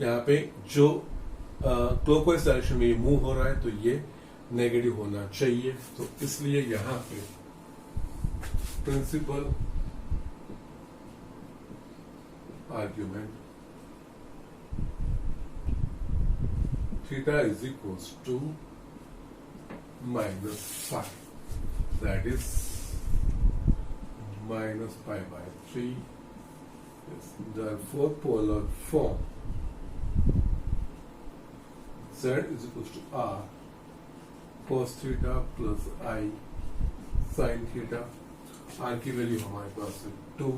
यहाँ पे जो क्लॉकवाइज डायरेक्शन में ये मूव हो रहा है तो ये नेगेटिव होना चाहिए, तो इसलिए यहाँ पे principal argument theta is equals to -5, that is -pi/3। yes, therefore polar form Z is equals to R cos theta plus I sin theta। R की वैल्यू हमारे पास है 2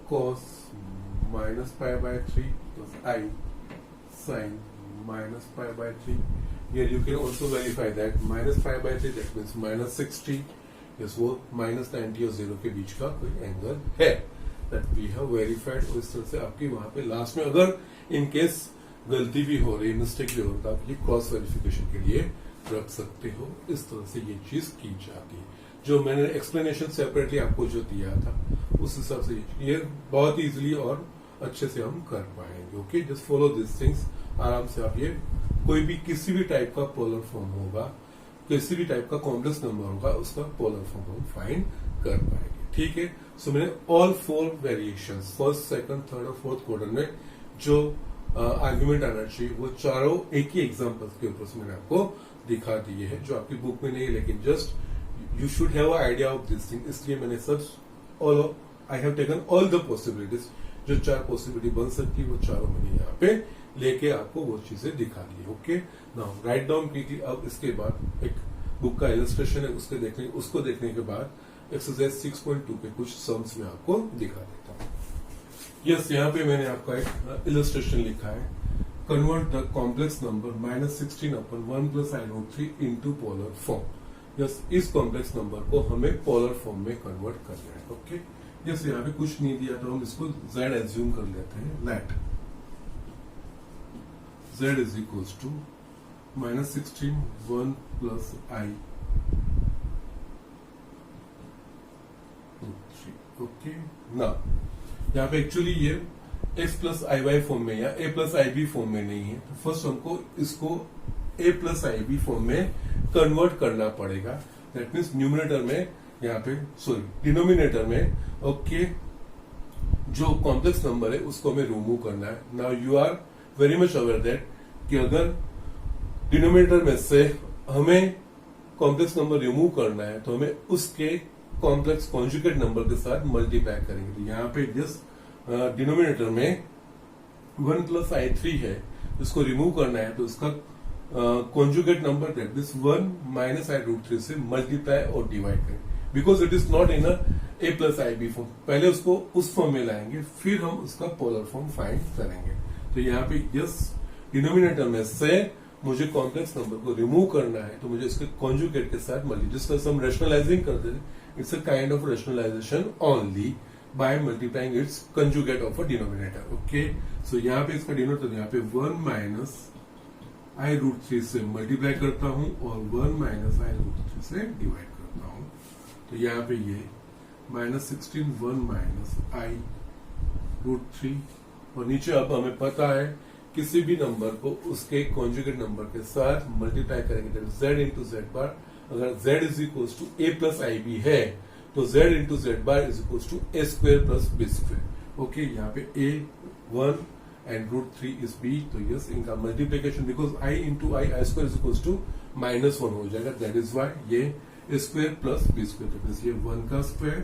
cos -pi/3 plus I sin -pi/3। Here you can also verify that -pi/3 that means -60। yes, वो -90 और 0 के बीच का कोई angle है, that we have verified। और इस तरह से आपकी वहां पे लास्ट में अगर इन केस गलती भी हो रही, मिस्टेक भी हो रहा, आप ये क्रॉस वेरिफिकेशन के लिए रख सकते हो। इस तरह से ये चीज की जाती है, जो मैंने एक्सप्लेनेशन सेपरेटली आपको जो दिया था उस हिसाब से ये बहुत इजीली और अच्छे से हम कर पाएंगे। Okay, just follow this things, आराम से आप ये कोई भी किसी भी टाइप का पोलर फॉर्म होगा, किसी भी टाइप का कॉम्प्लेक्स नंबर होगा, उसका पोलर फॉर्म हम फाइंड कर पाएंगे। ठीक है, सो मैंने all 4 variations first, second, third और फोर्थ क्वार्टर में जो आर्ग्यूमेंट आना चाहिए वो चारों एक ही एग्जांपल्स के ऊपर से मैंने आपको दिखा दिए हैं, जो आपकी बुक में नहीं है, लेकिन just you should have a idea of this thing. इसलिए मैंने सब all I have taken all the possibilities, जो 4 पॉसिबिलिटी बन सकती है वो चारों मैंने यहाँ पे लेके आपको वो चीजें दिखा दी। Okay, now write down quickly. अब इसके बाद एक बुक का इलस्ट्रेशन है, उसको देखने के बाद एक्सरसाइज 6.2 के कुछ सम्स में आपको दिखा देता हूँ। यस, यहाँ पे मैंने आपका एक इलस्ट्रेशन लिखा है, convert the complex number -16/1 + I√3 into polar form. Yes इस कॉम्प्लेक्स नंबर को हमें पोलर फॉर्म में कन्वर्ट करना है। ओके यस यहाँ पे कुछ नहीं दिया तो हम इसको z एज्यूम कर लेते हैं। Let z is equals to -16 1 plus i 3। Okay ना यहाँ पे एक्चुअली ये x प्लस आई वाई फॉर्म में या a plus I B form में नहीं है, तो फर्स्ट हमको इसको a plus I B form में कन्वर्ट करना पड़ेगा। दैट मीन्स न्यूमिनेटर में यहाँ पे सॉरी डिनोमिनेटर में ओके जो कॉम्प्लेक्स नंबर है उसको हमें रिमूव करना है। Now you are very much aware that कि अगर डिनोमिनेटर में से हमें कॉम्प्लेक्स नंबर रिमूव करना है तो हमें उसके कॉम्प्लेक्स कॉन्जुगेट नंबर के साथ मल्टीप्लाई करेंगे। तो यहाँ पे जिस डिनोमिनेटर में 1 प्लस i3 है उसको रिमूव करना है तो उसका conjugate number that this 1 minus i root 3 से मल्टीप्लाई और डिवाइड करें because it is not in a plus I B form. पहले उसको उस फॉर्म में लाएंगे फिर हम उसका पोलर फॉर्म फाइंड करेंगे। तो यहाँ पे यस डिनोमिनेटर में से मुझे कॉम्प्लेक्स नंबर को रिमूव करना है तो मुझे इसके कॉन्जुगेट के साथ मल्टीप्लाई जिसका हम रेशनलाइजिंग करते हैं it's a kind of rationalisation only by multiplying it's conjugate of a denominator. Okay so यहाँ पे इसका डिनोमिनेटर यहाँ पे 1 माइनस आई रूट 3 से मल्टीप्लाई करता हूँ और 1 माइनस आई रूट 3 से डिवाइड करता हूँ। तो यहाँ पे ये -16 1 माइनस आई रूट 3 और नीचे अब हमें पता है किसी भी नंबर को उसके कॉन्जुगेट नंबर के साथ मल्टीप्लाई करेंगे z इंटू जेड बार। अगर z is equal to a plus I b है तो z into z bar is equal to a square plus b square. Okay यहाँ पे a 1 and root 3 is b तो yes इनका multiplication because i into i square is equal to -1 हो जाएगा। That is why ये a square plus b square तो ये 1 का स्क्वायर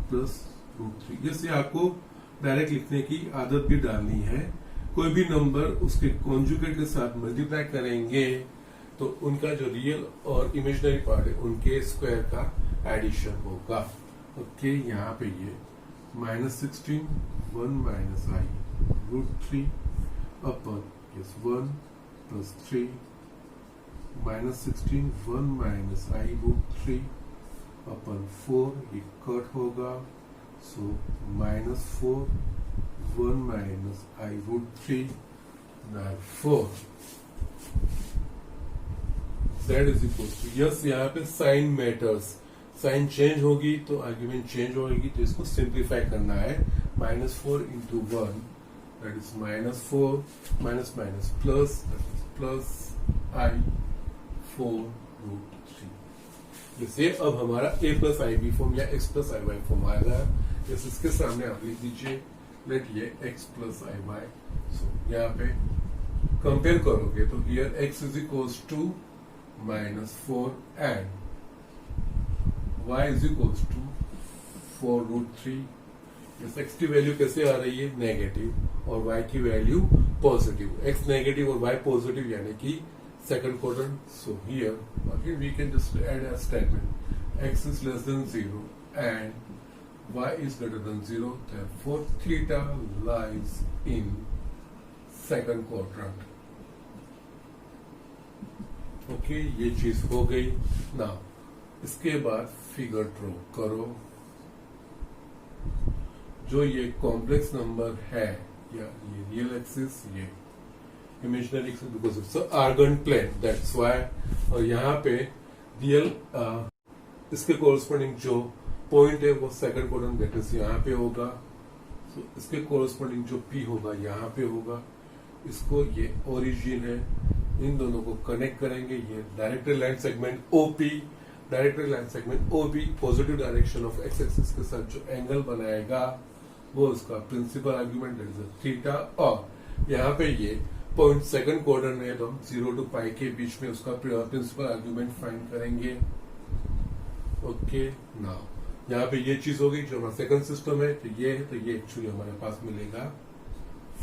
प्लस रूट 3। यस ये आपको डायरेक्ट लिखने की आदत भी डालनी है। कोई भी नंबर उसके कॉन्जुगेट के साथ मल्टीप्लाई करेंगे तो उनका जो रियल और इमेजिनरी पार्ट है उनके स्क्वायर का एडिशन होगा। ओके यहाँ पे ये -16 1 माइनस आई रूट 3 अपन यस 1 प्लस 3 -16 1 माइनस आई रूट 3 अपन 4 ये कट होगा so -4 1 minus i root 3 4 z is equal to yes यहाँ पे साइन मैटर्स साइन चेंज होगी तो आर्ग्यूमेंट चेंज होगी तो इसको सिंप्लीफाई करना है। -4 into 1 that is -4 minus minus plus that is plus i 4 root 3। जैसे अब हमारा a plus I B form या x प्लस आई वाई फॉर्म आएगा। जैसे इसके सामने आप लिख दीजिए लेट ये x प्लस आई वाई। सो यहाँ पे कंपेयर करोगे तो here x is equals to -4 and y is equals to 4 root 3। इस x की वैल्यू कैसे आ रही है नेगेटिव और y की वैल्यू पॉजिटिव। x नेगेटिव और y पॉजिटिव यानी कि second quadrant. So here again we can just add a statement x is less than 0 and y is greater than 0 therefore theta lies in second quadrant। Okay ये चीज हो गई ना। इसके बाद फिगर ड्रॉ करो। जो ये कॉम्प्लेक्स नंबर है या ये रियल एक्सिस ये imaginary axis because it's Argand plane that's why. और यहाँ पे रियल इसके कोरस्पोंडिंग जो पॉइंट है वो सेकंड क्वाड्रेंट दैट यहाँ पे होगा। तो इसके कोरस्पोंडिंग जो P होगा यहाँ पे होगा। इसको ये ओरिजिन है इन दोनों को कनेक्ट करेंगे। ये director line segment OP director line segment OP positive direction of x axis के साथ जो एंगल बनाएगा वो उसका principal argument that is theta. और यहाँ पे ये पॉइंट सेकंड क्वाड्रेंट है तो हम 0 to π के बीच में उसका प्रिंसिपल आर्ग्यूमेंट फाइंड करेंगे। ओके नाउ यहाँ पे ये चीज होगी जो हमारा सेकंड सिस्टम है तो ये एक्चुअली हमारे पास मिलेगा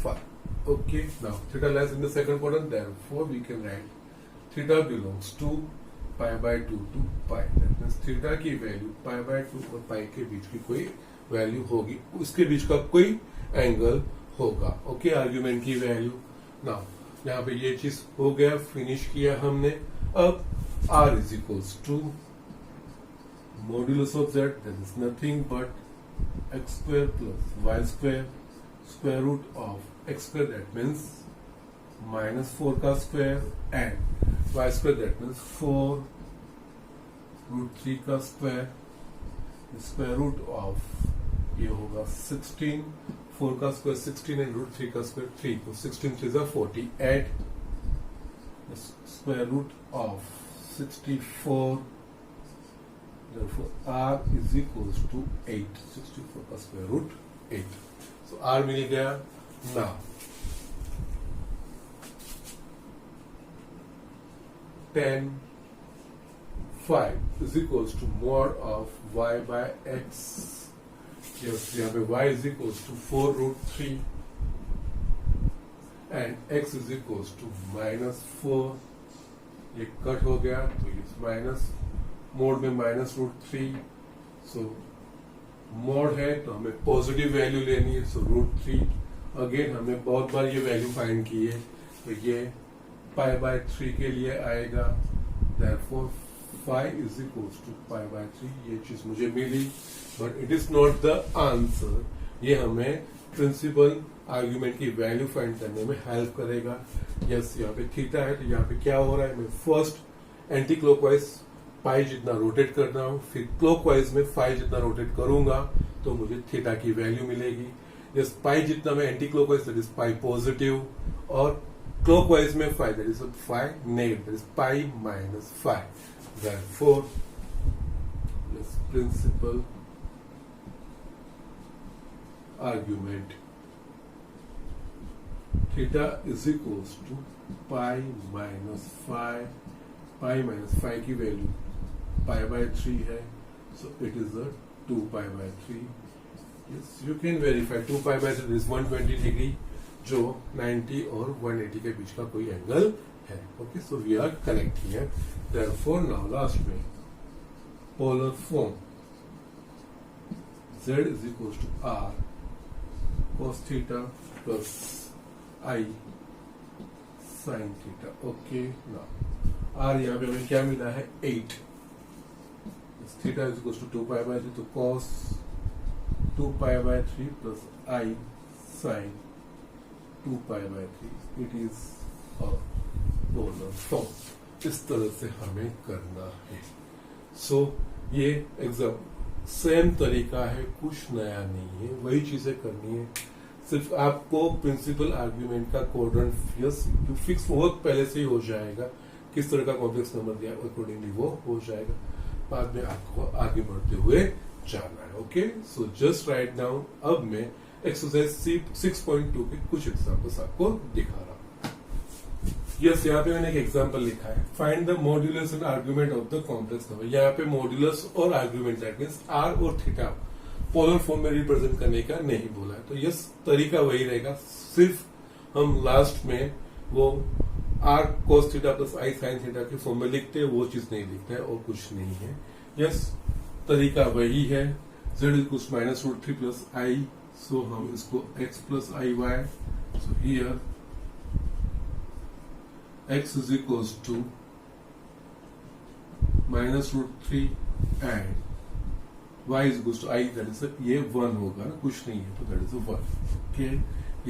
5। Okay now theta lies in the second quadrant therefore we can write theta belongs to π/2 to π। That means theta की वैल्यू π/2 और π के बीच की कोई वैल्यू होगी उसके बीच का कोई एंगल होगा। ओके आर्ग्यूमेंट की वैल्यू। नाउ यहाँ पे ये चीज हो गया फिनिश किया हमने। अब r is equals to modulus of z, that is nothing but x square plus y square, square root of x square, that means minus 4 का square, and y square, that means 4 root 3 का square, square root of ये होगा 16, 4 का square 16 and root 3 का square 3, तो 16 3 is 48, square root of 64, therefore r is equals to 8, 64 का square root 8, so r मिल गया. Now 10 5 is equals to mod of y by x. Yes, यहाँ पे y is equals to 4 root 3 and x is equals to minus 4. ये cut हो गया तो ये minus mode में माइनस रूट 3, सो मोड है तो हमें पॉजिटिव वैल्यू लेनी है, सो रूट 3. अगेन हमने बहुत बार ये वैल्यू फाइंड की है, तो ये पाई बाय 3 के लिए आएगा, therefore phi is equals to pi by 3. ये चीज मुझे मिली, but it is not the answer. ये हमें प्रिंसिपल आर्ग्यूमेंट की वैल्यू फाइंड करने में हेल्प करेगा. यस, यहाँ पे थीटा है तो यहाँ पे क्या हो रहा है, मैं फर्स्ट एंटी क्लॉकवाइज पाई जितना रोटेट कर रहा हूँ, फिर क्लॉकवाइज में फाई जितना रोटेट करूंगा तो मुझे थीटा की वैल्यू मिलेगी. यस, पाई जितना मैं anti clockwise, that is pi positive, और क्लॉकवाइज में phi, that is phi negative, that is pi minus phi. Therefore this principal argument theta is equals to pi minus phi. Pi minus phi की value pi by 3 है, so it is a 2 pi by 3. Yes, you can verify 2 pi by 3 is 120 degree, जो 90 और 180 के बीच का कोई angle है. Okay, so we are correct here. Therefore now last में polar form z is equals to r cos theta plus I sin theta. Okay, now r यहाँ पे हमें क्या मिला है 8. Theta is equals to 2 pi by 3, तो cos 2 pi by 3 plus I sin 2 pi by 3. It is a polar form. इस तरह से हमें करना है. सो ये एग्जाम सेम तरीका है, कुछ नया नहीं है, वही चीजें करनी है. सिर्फ आपको प्रिंसिपल आर्ग्यूमेंट का क्वाड्रेंट फिक्स बहुत पहले से ही हो जाएगा. किस तरह का कॉम्प्लेक्स नंबर दिया अकॉर्डिंगली वो हो जाएगा. बाद में आपको आगे बढ़ते हुए जाना है. Okay, so just write down. अब मैं एक्सरसाइज 6.2 के कुछ एग्जांपल्स आपको दिखा रहा हूं. यस, यहाँ पे मैंने एक एग्जांपल लिखा है, find the modulus and argument of the complex number. यहाँ पे मॉड्यूलस और आर्ग्यूमेंट, दैट मींस आर और थीटा पोलर फॉर्म में रिप्रेजेंट करने का नहीं बोला है. तो यस, तरीका वही रहेगा, सिर्फ हम लास्ट में वो r cos theta plus i sin theta के फॉर्म में लिखते हैं, वो चीज नहीं लिखते हैं, और कुछ नहीं है. यस, तरीका वही है. z equals minus root 3 plus I, so हम इसको x plus I y, so here x is equals to minus root 3 and y is equals to I, that is ये 1 होगा ना, कुछ नहीं है तो that is 1. Okay,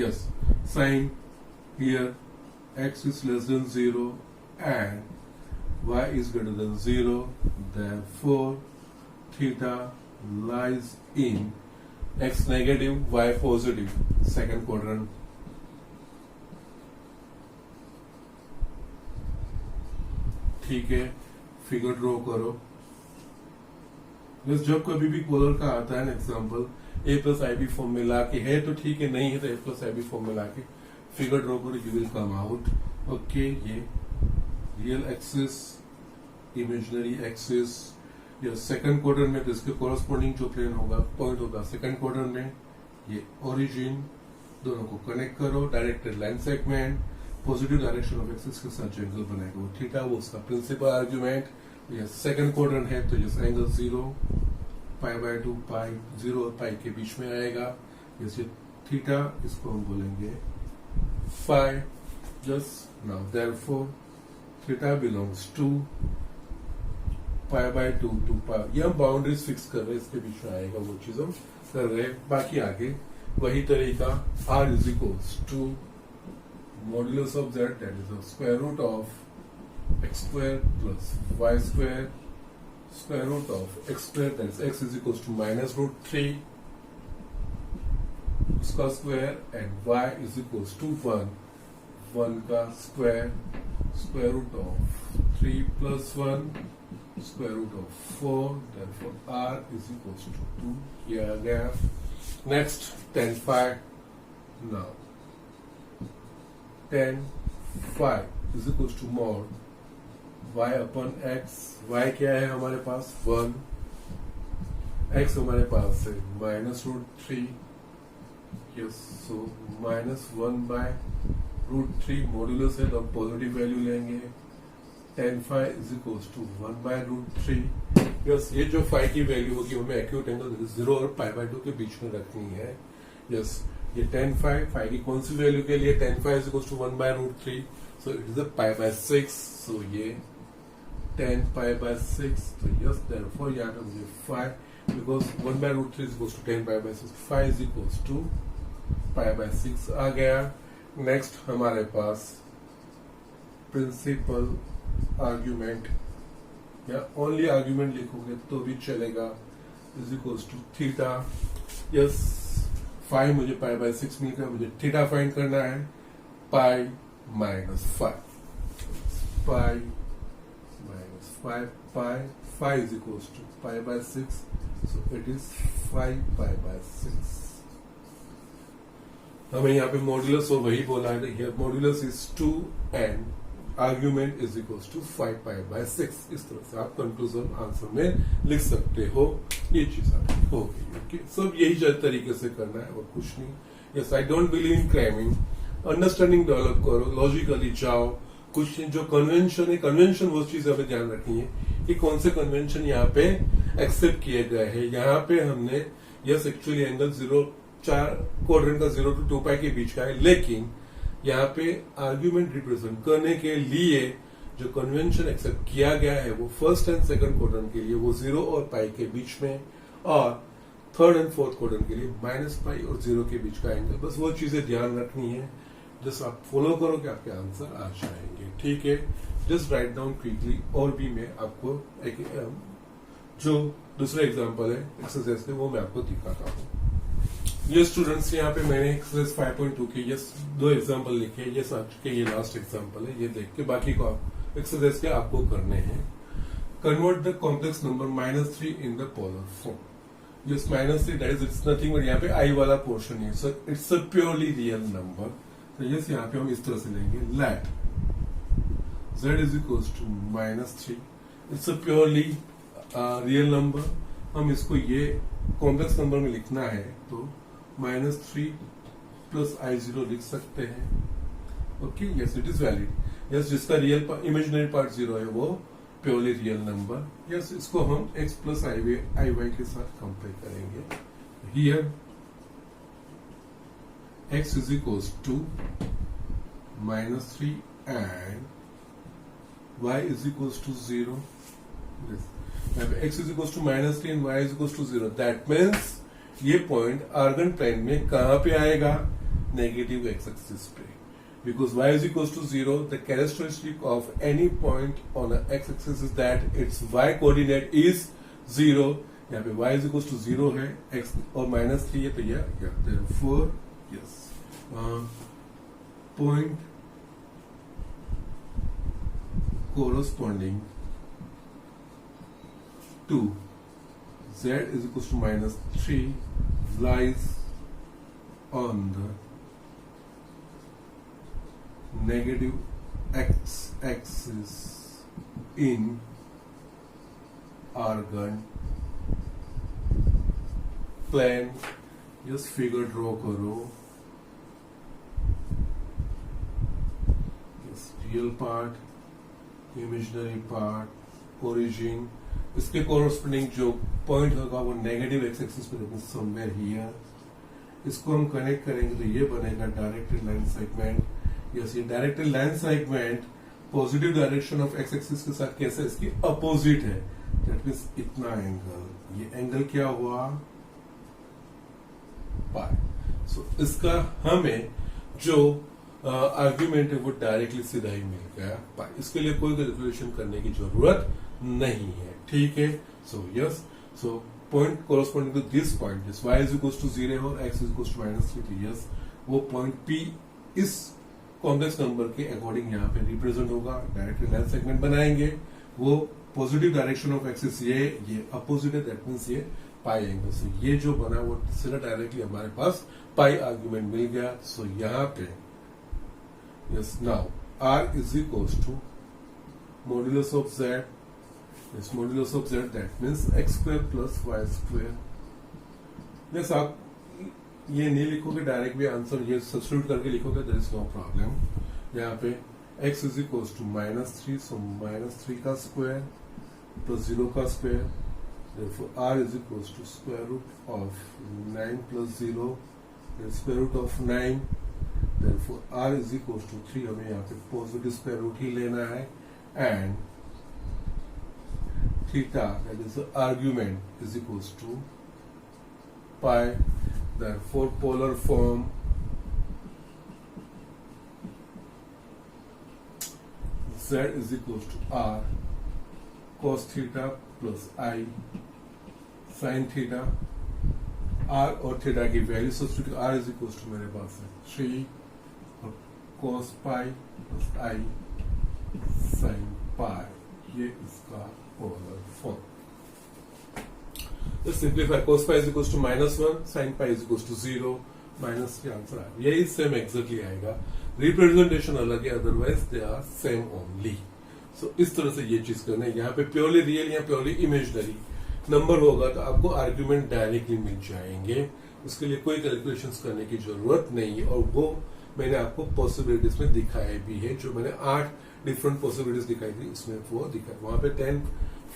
yes, sign here x is less than 0 and y is greater than 0, therefore theta lies in x negative, y positive, second quadrant. ठीक है, figure draw करो. बस जब कभी भी पोलर का आता है ना example, a plus I B form में ला के है तो ठीक है, नहीं है तो a plus I B form में ला के फिगर ड्रॉ करो, you will come out. Okay, ये रियल एक्सिस, इमेजिनरी एक्सिस, या सेकंड क्वाड्रेंट में तो इसके कॉरस्पॉन्डिंग जो प्लेन होगा, पॉइंट होगा सेकंड क्वाड्रेंट में, ये ओरिजिन, दोनों को कनेक्ट करो, directed line segment, positive direction of axis के साथ जो एंगल बनाएगा वो थीटा, वो उसका प्रिंसिपल आर्ग्यूमेंट. ये सेकंड क्वाड्रेंट है तो ये एंगल 0 पाई बाय 2, पाई 0 और पाई के बीच में आएगा. जैसे थीटा, इसको हम बोलेंगे phi. Just now, therefore, theta belongs to pi by 2 2 पाई, ये हम बाउंड्रीज फिक्स कर रहे हैं, इसके बीच में आएगा वो चीज हम कर रहे हैं। बाकी आगे वही तरीका, r is equals to modulus of z that is square root of x square plus y square square root of x square that is x is equals to minus root 3 उसका square and y is equals to 1 का square square root of 3 plus 1 square root of 4, therefore r is equals to 2 here again. Next, tan phi. Now, tan phi is equals to mod y upon x. y क्या है हमारे पास 1, x हमारे पास है minus root 3. Yes, so minus 1 by root 3 modulus है तो हम positive value लेंगे। tan phi is equals to 1 by root 3. Yes, ये जो phi की वैल्यू होगी हमें एक्यूट एंगल 0 और पाई बाय 2 के बीच में रखनी है। यस, ये tan phi की कौन सी वैल्यू के लिए tan phi is equals to 1 by root 3, so it is a pi by 6, so ये tan pi by 6, तो यस therefore यहाँ पे मुझे phi because 1 by root 3 is equals to tan pi by 6, phi is equals to pi by 6 आ गया। Next हमारे पास principal argument या only argument लिखोगे तो भी चलेगा, is equals to theta. Yes, phi मुझे पाई बाय 6 मिल गया, मुझे थीटा फाइंड करना है, pi minus 5, pi minus 5, pi is equals to pi by 6, so it is 5 pi by 6। हमें यहाँ पे मॉड्यूलस और वही बोला है, modulus is 2 and argument is equals to 5 pi by 6। इस तरह से आप कंक्लूजन आंसर में लिख सकते हो। ये चीज आपकी हो गई। ओके, सब यही तरीके से करना है और कुछ नहीं। Yes, I don't believe in cramming, understanding develop करो, लॉजिकली जाओ। कुछ जो कन्वेंशन है, कन्वेंशन वो चीज हमें ध्यान रखनी है कि कौन से कन्वेंशन यहाँ पे एक्सेप्ट किए गए हैं। यहाँ पे हमने यस एक्चुअली एंगल 4 क्वाड्रेंट का 0 to 2 पाई के बीच का है, लेकिन यहाँ पे आर्ग्यूमेंट रिप्रेजेंट करने के लिए जो कन्वेंशन एक्सेप्ट किया गया है वो फर्स्ट एंड सेकंड क्वाड्रेंट के लिए वो 0 और पाई के बीच में, और थर्ड एंड फोर्थ क्वाड्रेंट के लिए माइनस पाई और 0 के बीच का एंगल। बस वो चीजें ध्यान रखनी है, जस्ट आप फॉलो करोगे आपके आंसर आ जाएंगे। ठीक है, जस्ट राइट डाउन क्विकली। और भी मैं आपको एक जो दूसरा एग्जाम्पल है एक्सरसाइज के वो मैं आपको दिखाता हूँ। ये स्टूडेंट्स, यहाँ पे मैंने एक्सरसाइज 5.2 के ये 2 एग्जाम्पल लिखे हैं। ये आज के ये लास्ट एग्जाम्पल है, ये देख के बाकी को आप एक्सरसाइज के आपको करने हैं। Convert the complex number -3 in the polar form. Yes, -3 that is it's nothing, but यहाँ पे आई वाला पोर्शन है, so it's a purely real number. तो यस, यहाँ पे हम इस तरह से लेंगे, let z is equals to -3, it's a purely real number. हम इसको ये कॉम्प्लेक्स नंबर में लिखना है तो -3 प्लस i0 लिख सकते हैं। Okay, yes it is valid. Yes, जिसका रियल इमेजिनरी पार्ट 0 है वो प्योरली रियल नंबर। यस, इसको हम x प्लस iy के साथ कंपेयर करेंगे। Here x is equals to -3 and y is equals to 0। x is equals to -3 and y is equals to 0। That means ये point Argand plane में कहां पे आएगा? नेगेटिव एक्स एक्सिस पे, because y is equals to 0, the characteristic of any point on a x axis is that its y coordinate is 0। यहाँ पे y is equals to 0 है, x और -3 है, तो यह therefore yes, point corresponding to z is equals to -3 lies on the negative x-axis in argand plane। just figure draw करो। yes, real part, imaginary part, origin, इसके corresponding जो point होगा वो नेगेटिव एक्स एक्सिस पे somewhere here. इसको हम connect करेंगे तो ये बनेगा डायरेक्टेड लाइन सेगमेंट। यस, ये directed line segment positive direction of x axis के साथ कैसे इसकी अपोजिट है, दैट मीन्स इतना एंगल, ये एंगल क्या हुआ पाई। सो इसका हमें जो आर्ग्यूमेंट है वो डायरेक्टली सीधा ही मिल गया पाई। इसके लिए कोई कैलकुलेशन करने की जरूरत नहीं है, ठीक है। So yes, so point corresponding to this point this y is equal to 0 और x is equal to -3, yes वो पॉइंट P इस कॉम्प्लेक्स नंबर के अकॉर्डिंग यहाँ पे रिप्रेजेंट होगा। डायरेक्टली लाइन सेगमेंट बनाएंगे, वो पॉजिटिव डायरेक्शन ऑफ एक्सिस ये अपोजिट है, दैट मीन्स ये पाई एंगल से ये जो बना वो सीधा डायरेक्टली हमारे पास पाई आर्ग्यूमेंट मिल गया। सो यहाँ पे yes now r is equal to modulus of z, इस modulus of z that means x square plus y square. Yes आप ये नहीं लिखोगे डायरेक्ट भी आंसर, ये सब्स्टिट्यूट करके लिखोगे, देयर इज नो प्रॉब्लम। यहाँ पे x इज इक्वल टू -3, सो -3 का स्क्वायर प्लस 0 का square, therefore r is equals to square root of 9 plus 0 is square root of 9, therefore r is equals to 3, हमें यहाँ पे पॉजिटिव स्क्वायर रूट ही लेना है, and theta that is the argument is equals to pi, therefore polar form z is equals to r cos theta plus I sin theta, r और theta की value substitute, r is equal to मेरे पास है 3 और cos pi plus I sin pi, ये इसका polar form. Simplify, cos pi is equal to -1, sin pi is equal to 0, minus के answer आएगा, यही सेम एग्जैक्टली आएगा, रिप्रेजेंटेशन अलग है, otherwise they are same only. सो इस तरह से ये चीज करना है। यहाँ पे प्योरली रियल या प्योरली इमेजिनरी नंबर होगा तो आपको आर्ग्यूमेंट डायरेक्टली मिल जाएंगे, उसके लिए कोई कैलकुलेशंस करने की जरूरत नहीं है। और वो मैंने आपको पॉसिबिलिटीज में दिखाए भी है, जो मैंने 8 डिफरेंट पॉसिबिलिटीज दिखाई थी उसमें वो दिखाई, वहां पे 10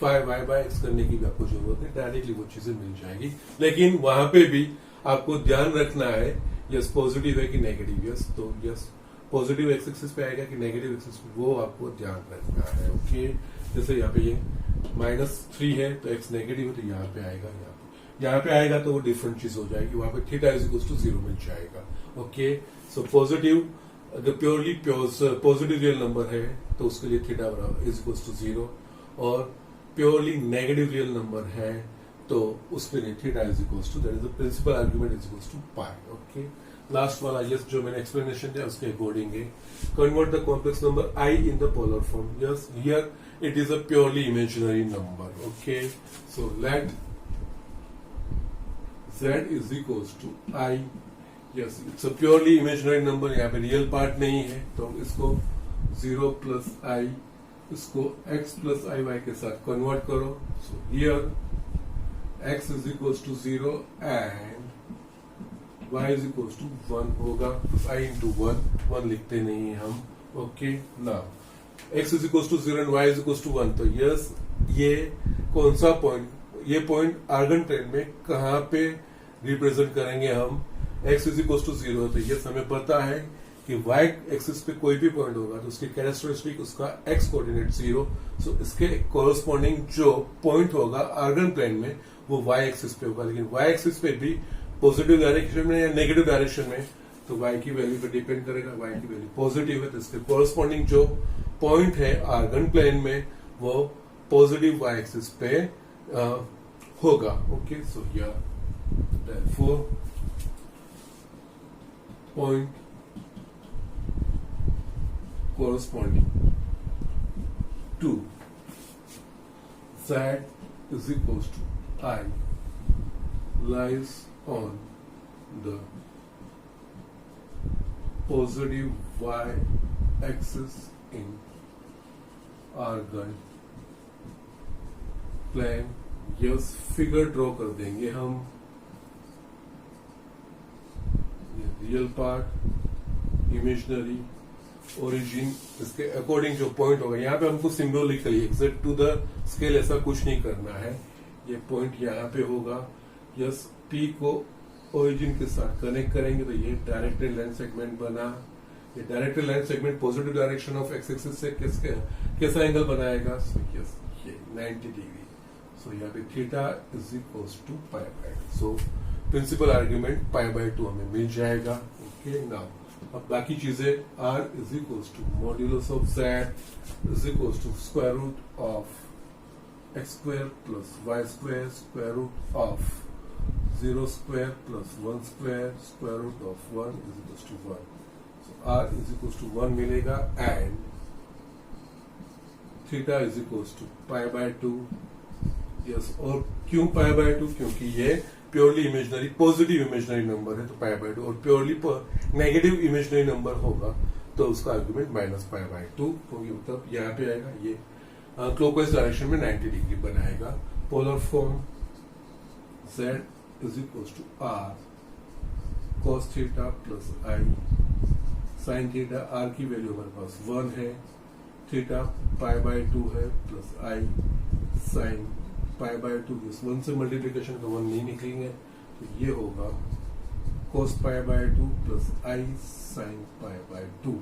5 y बाय x करने की भी आपको जरूरत नहीं, डायरेक्टली वो चीजें मिल जाएगी। लेकिन वहां पे भी आपको ध्यान रखना है यस पॉजिटिव है कि नेगेटिव, यस तो यस पॉजिटिव एक्स एक्सिस पे आएगा कि नेगेटिव एक्सिस पे, वो आपको ध्यान रखना है, ओके। जैसे यहाँ पे ये -3 है तो एक्स नेगेटिव है तो यहाँ पे आएगा, यहाँ पे आएगा तो वो डिफरेंट चीज हो जाएगी, वहां पे थीटा इज इक्वल टू 0 मिल जाएगा, ओके। सो पॉजिटिव अगर प्योरली पॉजिटिव रियल नंबर है तो उसके लिए थीटा इज इक्वल टू 0, और प्योरली नेगेटिव रियल नंबर है तो उसके लिए theta is equal to, that is the principal argument is equal to pi, okay. Last वाला यस जो मैंने एक्सप्लेनेशन दिया उसके अकॉर्डिंग है, convert the complex number i in the polar form, yes here it is a purely imaginary number, okay. So let z is equals to I, yes it's a purely imaginary number, यहाँ पे real part नहीं है तो हम इसको 0 plus I, इसको x plus i y के साथ कन्वर्ट करो। So here x is equals to 0 and y is equals to 1 होगा, I into 1 लिखते नहीं है हम, okay। Now x is equals to 0 and y is equals to 1, तो यस ये कौन सा पॉइंट, ये पॉइंट आर्गन प्लेन में कहाँ पे रिप्रेजेंट करेंगे हम, x is equals to 0 तो यस हमें पता है कि y एक्सिस पे कोई भी पॉइंट होगा तो उसकी कैरेक्टरिस्टिक उसका x कोऑर्डिनेट 0, सो इसके कोरस्पॉन्डिंग जो पॉइंट होगा आर्गन प्लेन में वो y एक्सिस पे होगा, लेकिन y एक्सिस पे भी पॉजिटिव डायरेक्शन में या नेगेटिव डायरेक्शन में, तो y की वैल्यू पे डिपेंड करेगा, y की वैल्यू पॉजिटिव है तो इसके कोरस्पॉन्डिंग जो पॉइंट है आर्गन प्लेन में वो पॉजिटिव y एक्सिस पे होगा, ओके। सो या therefore point corresponding to z is equals to I lies on the positive y axis in Argand plane. Yes figure draw कर देंगे हम, रियल पार्ट, इमेजिनरी, ओरिजिन, इसके अकॉर्डिंग जो पॉइंट होगा यहाँ पे हमको symbolically exact to the scale ऐसा कुछ नहीं करना है, ये पॉइंट यहाँ पे होगा। यस P को ओरिजिन के साथ कनेक्ट करेंगे तो ये डायरेक्टेड लाइन सेगमेंट बना, ये directed line segment positive direction of x axis से कैसा एंगल बनाएगा, सो यस ये 90 डिग्री। सो यहाँ पे theta is equals to pi by two. So principal argument pi by two हमें मिल जाएगा। ओके नाउ अब बाकी चीजें r is equals to modulus of z is equals to square root of x square plus y square square root of 0 square plus 1 square square root of 1 is equals to 1। So r is equals to 1 मिलेगा and theta is equals to pi by two. Yes, और क्यों pi by two? क्योंकि ये purely imaginary positive imaginary number है तो pi by two, और purely negative imaginary number होगा तो उसका argument minus pi by two होगी। मतलब यहाँ पे आएगा ये क्लॉकवाइज डायरेक्शन में 90 डिग्री बनाएगा। Polar form z is equals to r cos theta plus i sin theta. r की वैल्यू हमारे पास 1 है, थीटा पाई बाय 2 है plus i sin pi by 2। इस 1 से मल्टीप्लीकेशन का 1 नहीं निकलेंगे तो ये होगा cos pi by 2 plus i sin pi by 2।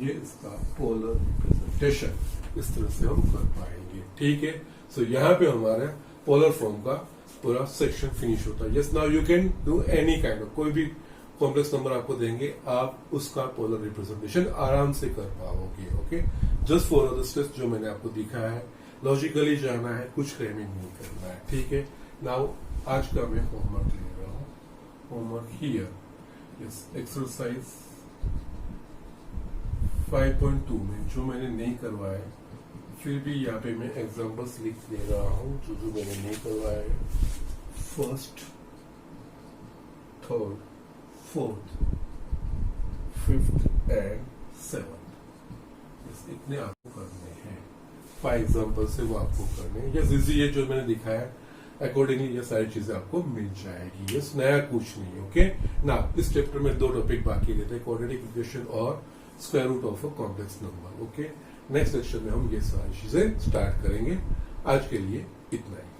ये इसका पोलर रिप्रेजेंटेशन इस तरह से हम कर पाएंगे। ठीक है, सो यहाँ पे हमारा पोलर फॉर्म का पूरा सेक्शन फिनिश होता है। Yes, now you can do any kind of, कोई भी कॉम्प्लेक्स नंबर आपको देंगे आप उसका पोलर रिप्रेजेंटेशन आराम से कर पाओगे। Okay, just follow the steps जो मैंने आपको दिखाया है, लॉजिकली जाना है, कुछ क्रेमिंग नहीं करना है। ठीक है, नाउ आज का मैं होमवर्क ले रहा हूँ। होमवर्क हियर, यस, एक्सरसाइज 5.2 में जो मैंने नहीं करवाया है, फिर भी यहाँ पे मैं एग्जाम्पल्स लिख ले रहा हूँ जो जो मैंने नहीं करवाया है। First, third, fourth, fifth and seventh, इतने आपको करने हैं। 5 एग्जाम्पल से वो आपको करने हैं। यस, इजी ये जो मैंने दिखाया अकॉर्डिंगली ये सारी चीजें आपको मिल जाएगी। यस, नया कुछ नहीं। ओके ना, इस चैप्टर में 2 टॉपिक बाकी रहते हैं, क्वाड्रेटिक इक्वेशन और square root of a complex number. Okay, next lecture में हम ये सारी चीजें स्टार्ट करेंगे। आज के लिए इतना ही।